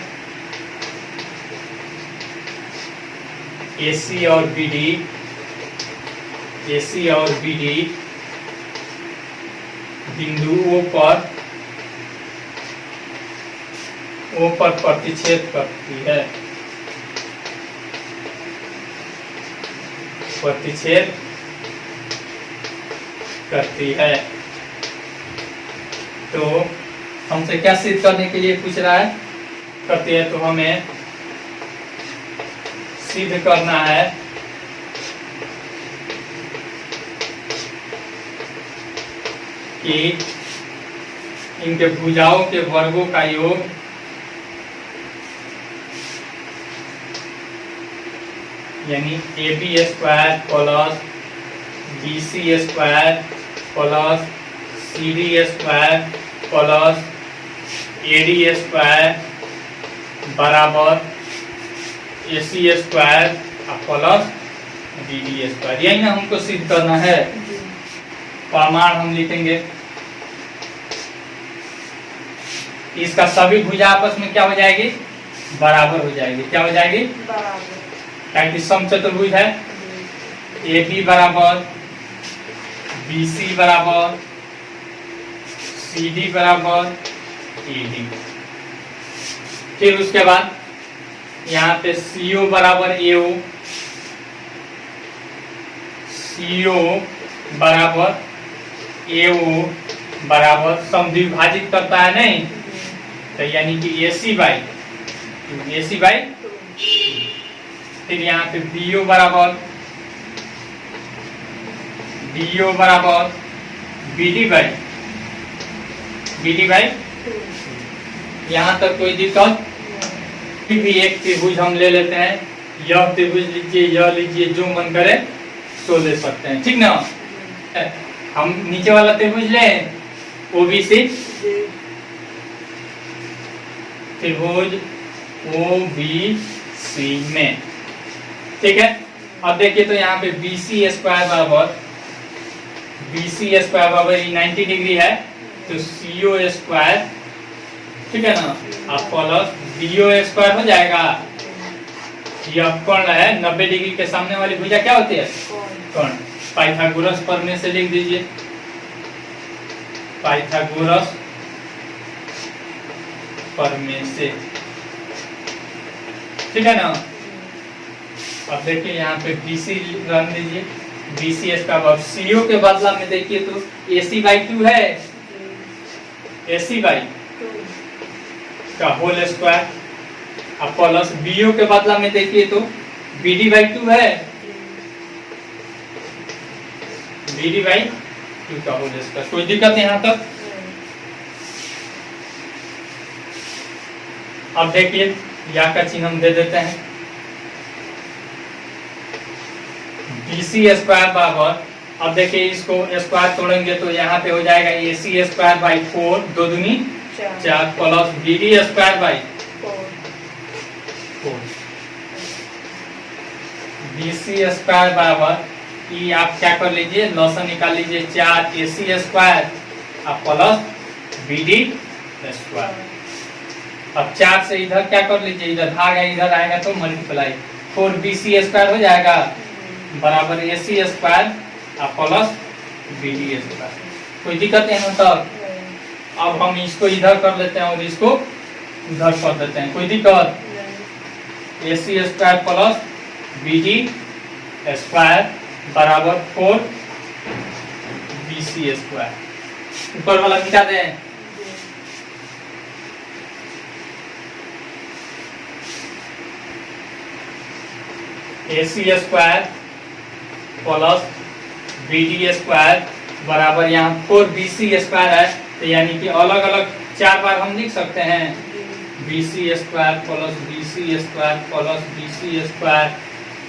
AC और BD बिंदुओं पर प्रतिच्छेद करती है, प्रतिच्छेद करती है। तो हमसे क्या सिद्ध करने के लिए पूछ रहा है? करती है, तो हमें सिद्ध करना है कि इनके भुजाओं के वर्गों का योग यानी AB square plus BC square plus CD square plus AD square बराबर AC square plus BD square. यही ना हमको सिद्ध करना है। प्रमाण हम लिखेंगे, इसका सभी भुजा आपस में क्या हो जाएगी? बराबर हो जाएगी। क्या हो जाएगी? बराबर। क्योंकि समचतुर्भुज है। AB बराबर BC बराबर CD बराबर AD। फिर उसके बाद यहाँ पे CO बराबर AO, CO बराबर AO बराबर समद्विभाजित करता है नहीं, तो यानी कि AC बाई फिर यहाँ पे BO बराबर BD बाई यहाँ तक कोई दिक्कत? भी एक त्रिभुज हम ले लेते हैं, यह त्रिभुज लीजिए, यह लीजिए, जो मन करे सो ले सकते हैं, ठीक ना? हम नीचे वाला त्रिभुज लें, OBC त्रिभुज OBC में, ठीक है। अब देखिए, तो यहाँ पे BC स्क्वायर बराबर 90 डिग्री है, तो CO स्क्वायर, ठीक है ना, आप प्लस BO स्क्वायर हो जाएगा। यह कोण है 90 डिग्री के सामने वाली भुजा क्या होती है? कोण। पाइथागोरस प्रमेय से लिख दीजिए, पाइथागोरस प्रमेय से, ठीक है ना। अब देखिए यहाँ पे BC रन दीजिए, BC स्क्वायर अब CO के बदला में देखिए तो AC बाई 2 है, AC बाई का होल स्क्वायर, अब प्लस BO के बदला में देखिए तो BD बाई 2 है, BD बाई 2 का होल स्क्वायर। कोई दिक्कत यहाँ तक? अब देखिए, या का चिन्ह हम दे देते हैं, BC स्क्वायर बराबर, अब देखिए इसको स्क्वायर तोड़ेंगे तो यहाँ पे हो जाएगा AC स्क्वायर बाई 4, 2 दूनी 4 plus BD square by 4। BC square बराबर, ये आप क्या कर लीजिए, लॉसन निकाल लीजिए, 4 AC square plus BD square. अब 4 से इधर क्या कर लीजिए, इधर भाग है, इधर आएगा तो मल्टीप्लाई, 4 BC स्क्वायर हो जाएगा बराबर AC square plus BD square. कोई दिक्कत है यहाँ तक? अब हम इसको इधर कर लेते हैं और इसको उधर कर देते हैं, कोई दिक्कत? AC square plus BD square बराबर 4 BC स्क्वायर। ऊपर वाला मिटा दें, AC square plus BD square बराबर यहाँ 4BC² है, तो यानी कि अलग अलग 4 बार हम लिख सकते हैं BC² plus BC² plus BC²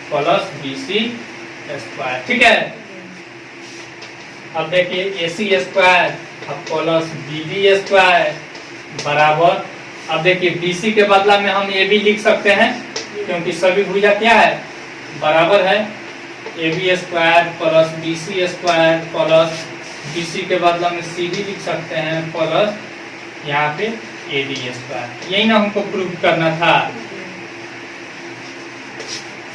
plus BC², ठीक है। अब देखिए AC² प्लस BD² बराबर, अब देखिए BC के बदला में हम AB लिख सकते हैं, क्योंकि सभी भुजा क्या है, बराबर है। AB² plus BC² plus BC के बदला में CD लिख सकते हैं प्लस यहाँ पे AD²। यही ना हमको प्रूव करना था,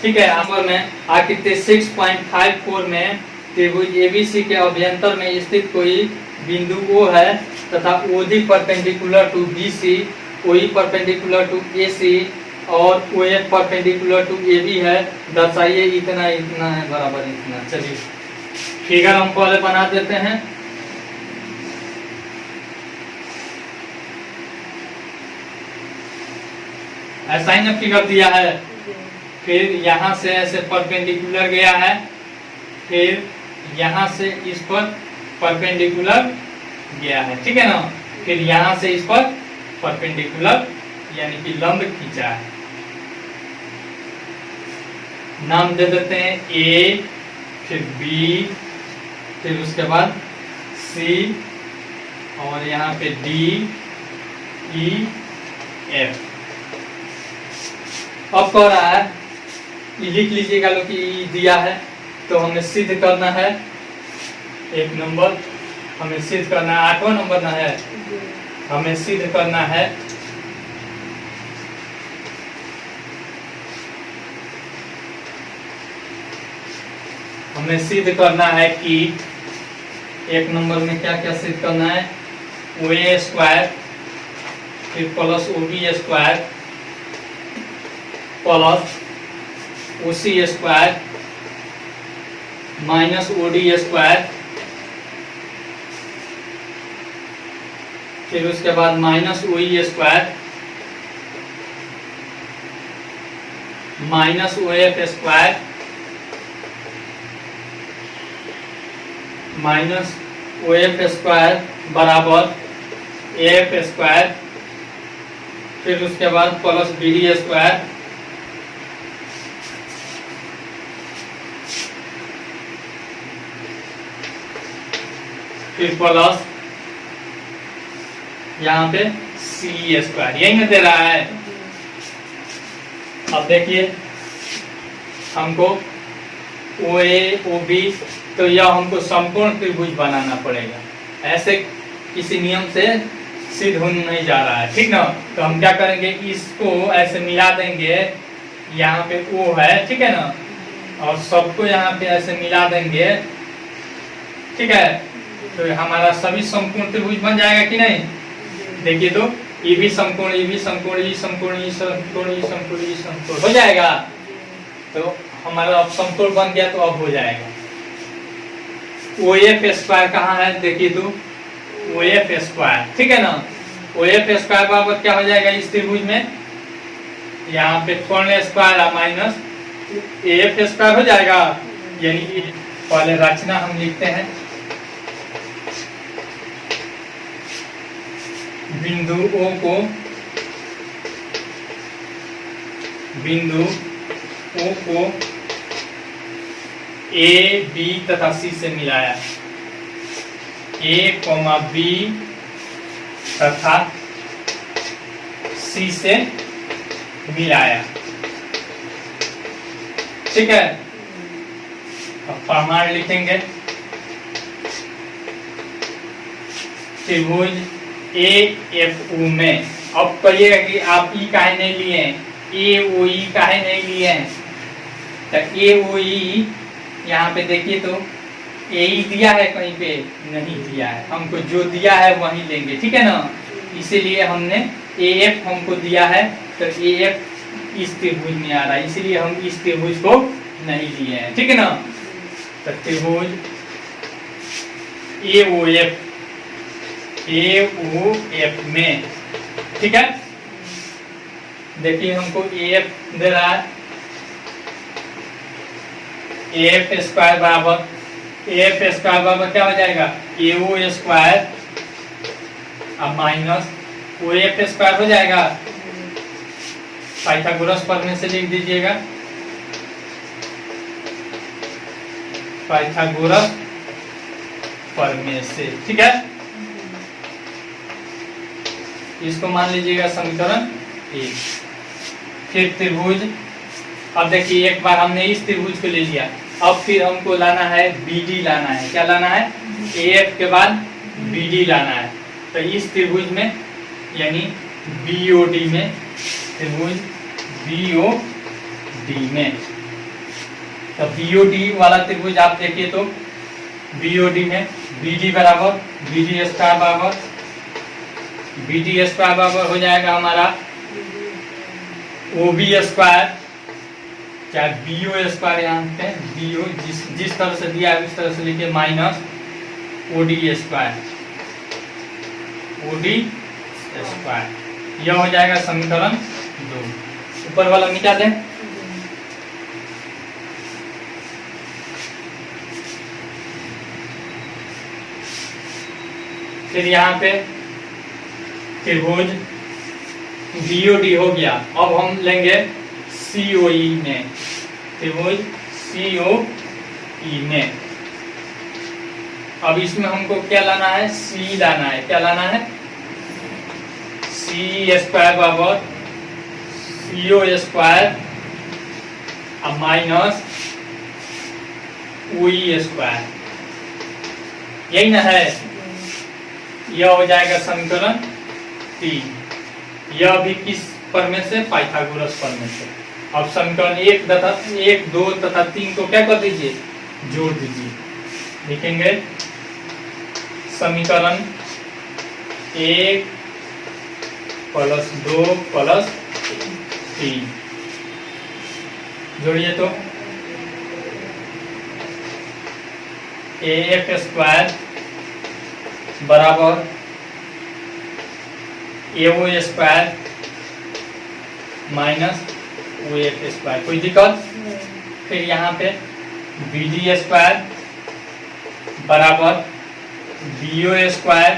ठीक है। नंबर में आकृति 6.54 में त्रिभुज ABC के अभ्यंतर में स्थित कोई बिंदु O है तथा OD perpendicular to BC, OE perpendicular to AC और OF परपेंडिकुलर टू AB है। दर्शाइए इतना इतना है बराबर इतना। चलिए फिगर हम पहले बना देते हैं। ऐसा ही ना फिगर दिया है, फिर यहाँ से ऐसे परपेंडिकुलर गया है, फिर यहाँ से इस पर परपेंडिकुलर गया है, ठीक है ना। फिर यहाँ से इस पर परपेंडिकुलर यानी कि लंब खींचा है। नाम दे देते हैं A, फिर B, फिर उसके बाद C और यहाँ पे D, E, F। अब कह रहा है लिख लीजिएगा लोग कि दिया है, तो हमें सिद्ध करना है। एक नंबर हमें सिद्ध करना है, 8वां नंबर ना है, हमें सिद्ध करना है कि एक नंबर में क्या क्या सिद्ध करना है, OA² फिर plus OB² plus OC² minus OD², फिर उसके बाद minus OE² minus OF² minus OF² बराबर AF², फिर उसके बाद प्लस BD², फिर प्लस यहाँ पे CE², यही में दे रहा है। अब देखिए हमको OA OB, तो यह हमको संपूर्ण त्रिभुज बनाना पड़ेगा, ऐसे किसी नियम से सिद्ध होने नहीं जा रहा है, ठीक ना। तो हम क्या करेंगे, इसको ऐसे मिला देंगे, यहाँ पे O है, ठीक है ना, और सबको यहाँ पे ऐसे मिला देंगे, ठीक है। तो हमारा सभी संपूर्ण त्रिभुज बन जाएगा कि नहीं। देखिए तो ये भी समकोण, ये भी समकोण, ये समकोण, ये समकोण, ये समकोण, ये समकोण हो जाएगा। तो हमारा अब समकोण बन गया, तो अब हो जाएगा। OF² कहाँ है, देखिए तो OF², ठीक है ना। OF² बराबर क्या हो जाएगा इस त्रिभुज में, यहाँ पे कोण² माइनस AF² हो जाएगा। यानी कि पहले रचना हम लिखते हैं, बिंदु O को A, B तथा C से मिलाया, A, B तथा C से मिलाया, ठीक है। अब प्रमाण लिखेंगे, त्रिभुज AFO में। अब कहिएगा कि आप ई काहे नहीं लिए, AOE काहे नहीं लिए हैं, तो AOE यहाँ पे देखिए तो AE दिया है, कहीं पे नहीं दिया है, हमको जो दिया है वही लेंगे, ठीक है ना। इसीलिए हमने AF हमको दिया है, तो AF इस त्रिभुज में आ रहा है, इसीलिए हम इस त्रिभुज को नहीं लिए हैं, ठीक है ना। तो त्रिभुज AOF में, ठीक है। देखिए हमको AF दे रहा है, AF² बराबर एफ स्क्वायर बराबर क्या हो जाएगा, ए ओ स्क्वायर अब माइनस ओ एफ स्क्वायर हो जाएगा। पाइथागोरस प्रमेय से लिख दीजिएगा, पाइथागोरस प्रमेय से, ठीक है। इसको मान लीजिएगा समीकरण 1। फिर त्रिभुज, अब देखिए एक बार हमने इस त्रिभुज को ले लिया, अब फिर हमको लाना है बीडी लाना है। क्या लाना है, एएफ के बाद बीडी लाना है। तो इस त्रिभुज में यानी बीओडी में, त्रिभुज बीओडी में, तो बीओडी वाला त्रिभुज आप देखिए तो बीओडी में बीडी बराबर बीडी स्क्वायर बराबर बीडी स्क्वायर बराबर हो जाएगा हमारा ओबी स्क्वायर, चाहे बीओ स्क्वायर यहाँ पे बीओ जिस तरह से दिया है उस तरह से लिखिए, minus OD square, OD square. यह हो जाएगा समीकरण 2। ऊपर वाला मिटा दें। फिर यहाँ पे त्रिभुज बीओडी हो गया। अब हम लेंगे सीओई में, त्रिभुज सीओई में। अब इसमें हमको क्या लाना है, सी लाना है। क्या लाना है, सी स्क्वायर बराबर सीओ स्क्वायर अब माइनस ओई स्क्वायर, यही ना है। यह हो जाएगा समीकरण 3। यह भी किस प्रमेय से, पाइथागोरस प्रमेय से। अब समीकरण 1, 2 तथा 3 को क्या कर दीजिए, जोड़ दीजिए। लिखेंगे समीकरण 1 प्लस 2 प्लस 3, जोड़िए तो एफ स्क्वायर बराबर AO square minus O F square, कोई दिक्कत। फिर यहाँ पे बी डी स्क्वायर बराबर BO square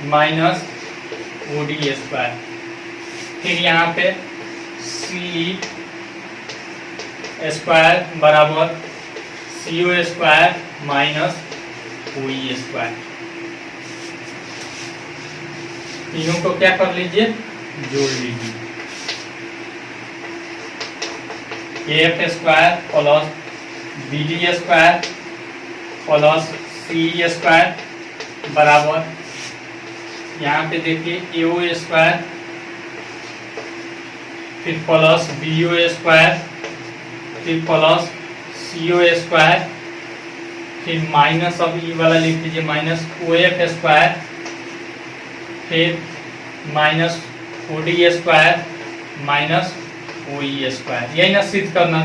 minus O D square. फिर यहाँ पे सी स्क्वायर बराबर CO square minus OE square. तीनों को क्या कर लीजिए, जोड़ लीजिए। F square plus B D square plus C square बराबर, यहाँ पे देखिए एओ स्क्वायर, फिर प्लस बीओ स्क्वायर, फिर प्लस सीओ स्क्वायर, फिर माइनस, अब ये वाला लिख दीजिए माइनस ओ एफ स्क्वायर, फिर minus OD square minus OE square. यही ना सिद्ध करना।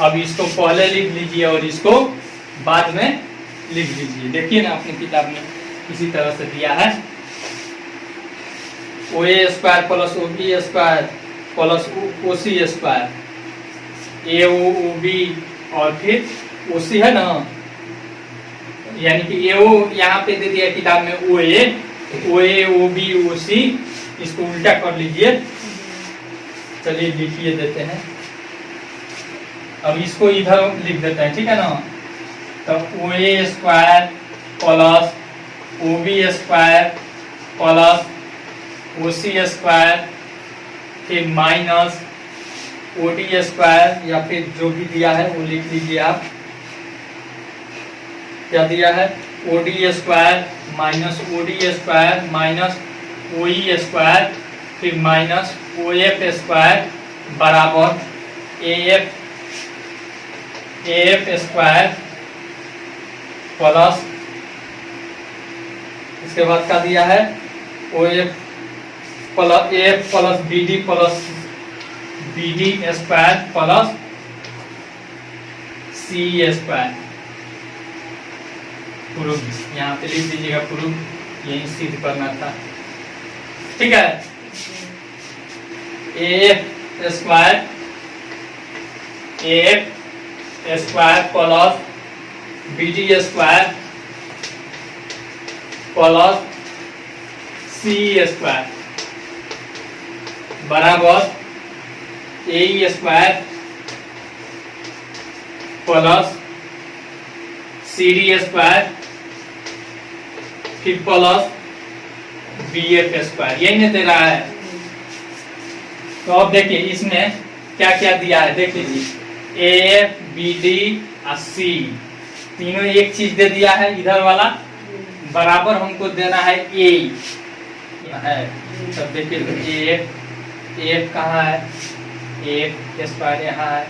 अब इसको पहले लिख लीजिए और इसको बाद में लिख लीजिए। देखिए ना अपनी किताब में इसी तरह से दिया है, O A square plus O B square plus O C square, A O B और फिर ओ सी है ना, यानी कि ए ओ यहाँ पे दे दिया किताब में ओ ए ओ बी ओ सी, इसको उल्टा कर लीजिए। चलिए लिखिए देते हैं। अब इसको इधर लिख देते हैं, ठीक है ना। तो O A square plus O B square plus O C square, फिर माइनस ओ डी स्क्वायर, या फिर जो भी दिया है वो लिख लीजिए आप। क्या दिया है, O D square minus O D square minus O E square, फिर माइनस ओ एफ स्क्वायर बराबर ए एफ स्क्वायर प्लस, इसके बाद क्या दिया है, O F plus B D square plus C square. Proof यहाँ पे लिख दीजिएगा, प्रूफ यही सिद्ध करना था, ठीक है। F square plus B D square plus C square बराबर A square plus C D square फिर प्लस बी एफ स्क्वायर, यही नहीं दे रहा है। तो अब देखिए इसमें क्या क्या दिया है, देख लीजिए ए बी डी और सी तीनों एक चीज दे दिया है, इधर वाला बराबर हमको देना है ए है। तब देखिए ए कहाँ है, ए स्क्वायर यहाँ है,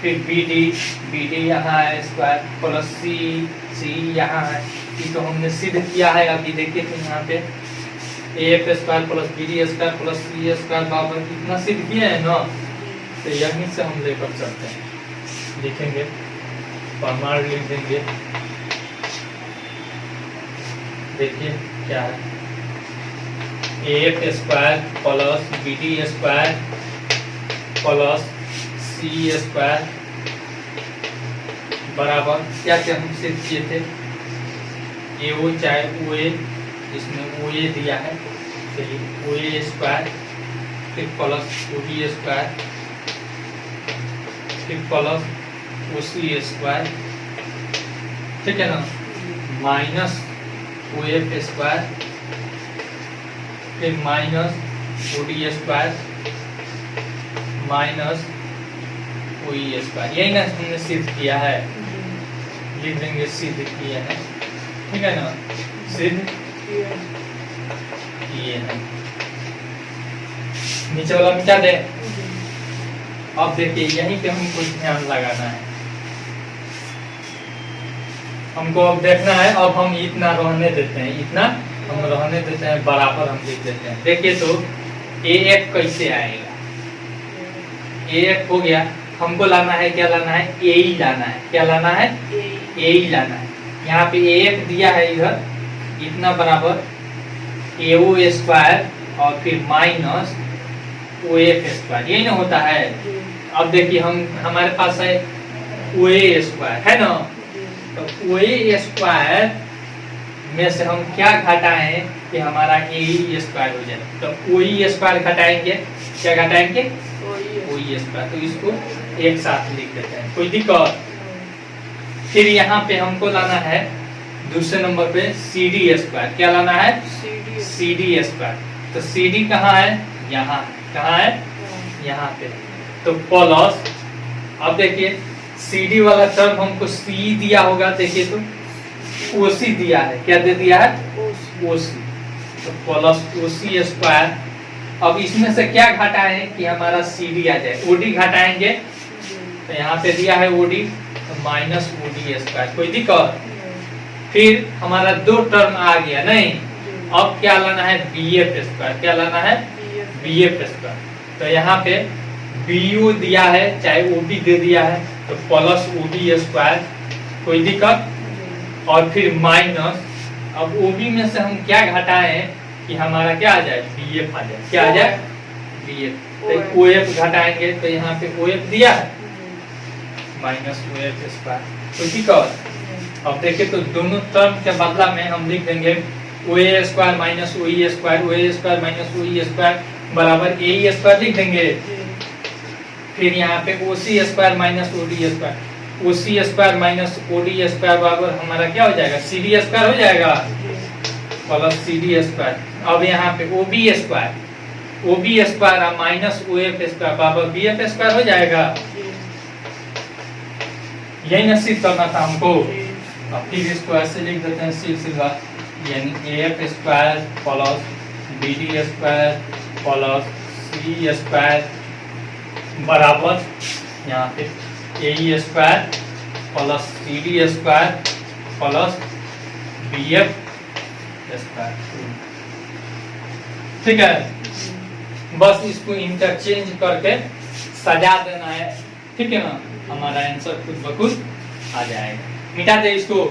फिर बी डी यहाँ है स्क्वायर प्लस सी यहाँ है। ये तो हमने सिद्ध किया है अभी, देखिए तो यहाँ पे F square plus B D square plus C square बराबर कितना सिद्ध किया है ना। तो यहीं से हम लेकर चलते हैं, लिखेंगे प्रमाण लिख देंगे। देखिए क्या है, F square plus B D square plus C square बराबर क्या क्या हम सिद्ध किए थे, ए ओ चाहे ओ ए, इसमें ओ ए दिया है, चलिए ओ ए स्क्वायर फिर प्लस ओ बी स्क्वायर फिर प्लस ओ सी स्क्वायर, ठीक है ना, माइनस ओ एफ स्क्वायर फिर minus O D square minus O E square, यही ना हमने सिद्ध किया है, लिख देंगे सिद्ध किया है, ठीक है ना, सिद्ध किए हैं। नीचे वाला मिटा दे। अब देखिए यहीं पे हमको ध्यान लगाना है, हमको अब देखना है। अब हम इतना रहने देते हैं, इतना हम रहने देते हैं, बराबर हम लिख देते हैं। देखिए तो ए एफ कैसे आएगा, ए एफ हो गया, हमको लाना है, क्या लाना है, ए ही लाना है, क्या लाना है, ए ही लाना है। यहाँ पे ए एफ दिया है इधर इतना बराबर ए ओ स्क्वायर और फिर माइनस ओ एफ स्क्वायर, यही ना होता है। अब देखिए हम हमारे पास है ओ ए स्क्वायर है ना, तो ओ ए स्क्वायर में से हम क्या घटाएं कि हमारा ए स्क्वायर हो जाए। तो ओ ई स्क्वायर घटाएंगे, क्या घटाएंगे, ओ ई स्क्वायर, तो इसको एक साथ लिख देते हैं, कोई दिक्कत। फिर यहाँ पे हमको लाना है दूसरे नंबर पे सी डी स्क्वायर, क्या लाना है, सी डी स्क्वायर। तो सी डी कहाँ है, यहाँ, कहाँ है, यहाँ पे। तो प्लस, अब देखिए सी डी वाला टर्म हमको सी दिया होगा, देखिए तो ओ सी दिया है, क्या दे दिया है, ओ सी, तो प्लस ओ सी स्क्वायर। अब इसमें से क्या घटाएं कि हमारा सी डी आ जाए, ओ डी घटाएंगे, तो यहाँ पे दिया है ओ डी, तो माइनस ओ डी स्क्वायर, कोई दिक्कत। फिर हमारा दो टर्म आ गया नहीं, अब क्या लाना है, बी एफ स्क्वायर, क्या लाना है, बी एफ स्क्वायर। तो यहाँ पे बी यू दिया है चाहे ओ बी दे दिया है, तो प्लस ओ बी स्क्वायर, कोई दिक्कत। और फिर माइनस, अब ओ बी में से हम क्या घटाएं कि हमारा क्या आ जाए, बी एफ आ जाए, क्या आ जाए, बी एफ। तो ओ एफ घटाएंगे, तो यहाँ पे ओ एफ दिया है माइनस ओ एफ स्क्वायर, तो दिक्कत। अब देखिए तो दोनों टर्म के बदला में हम लिख देंगे O A square minus O E square, O A square minus O E square बराबर ए ई स्क्वायर लिख देंगे। फिर यहाँ पे O C square minus O D square, O C square minus O D square बराबर हमारा क्या हो जाएगा, सी डी स्क्वायर हो जाएगा प्लस सी डी स्क्वायर। अब यहाँ पे O B square minus O F square बराबर बी एफ स्क्वायर हो जाएगा। यही ना सिद्ध करना था हमको। अब फिर इसको ऐसे लिख देते हैं सीधा, यानी A F square plus B D square plus C square बराबर यहाँ पे A E square plus C D square plus B F square, ठीक है। बस इसको इंटरचेंज करके सजा देना है, ठीक है ना, हमारा आंसर खुद ब खुद आ जाएगा। मिटा दे इसको।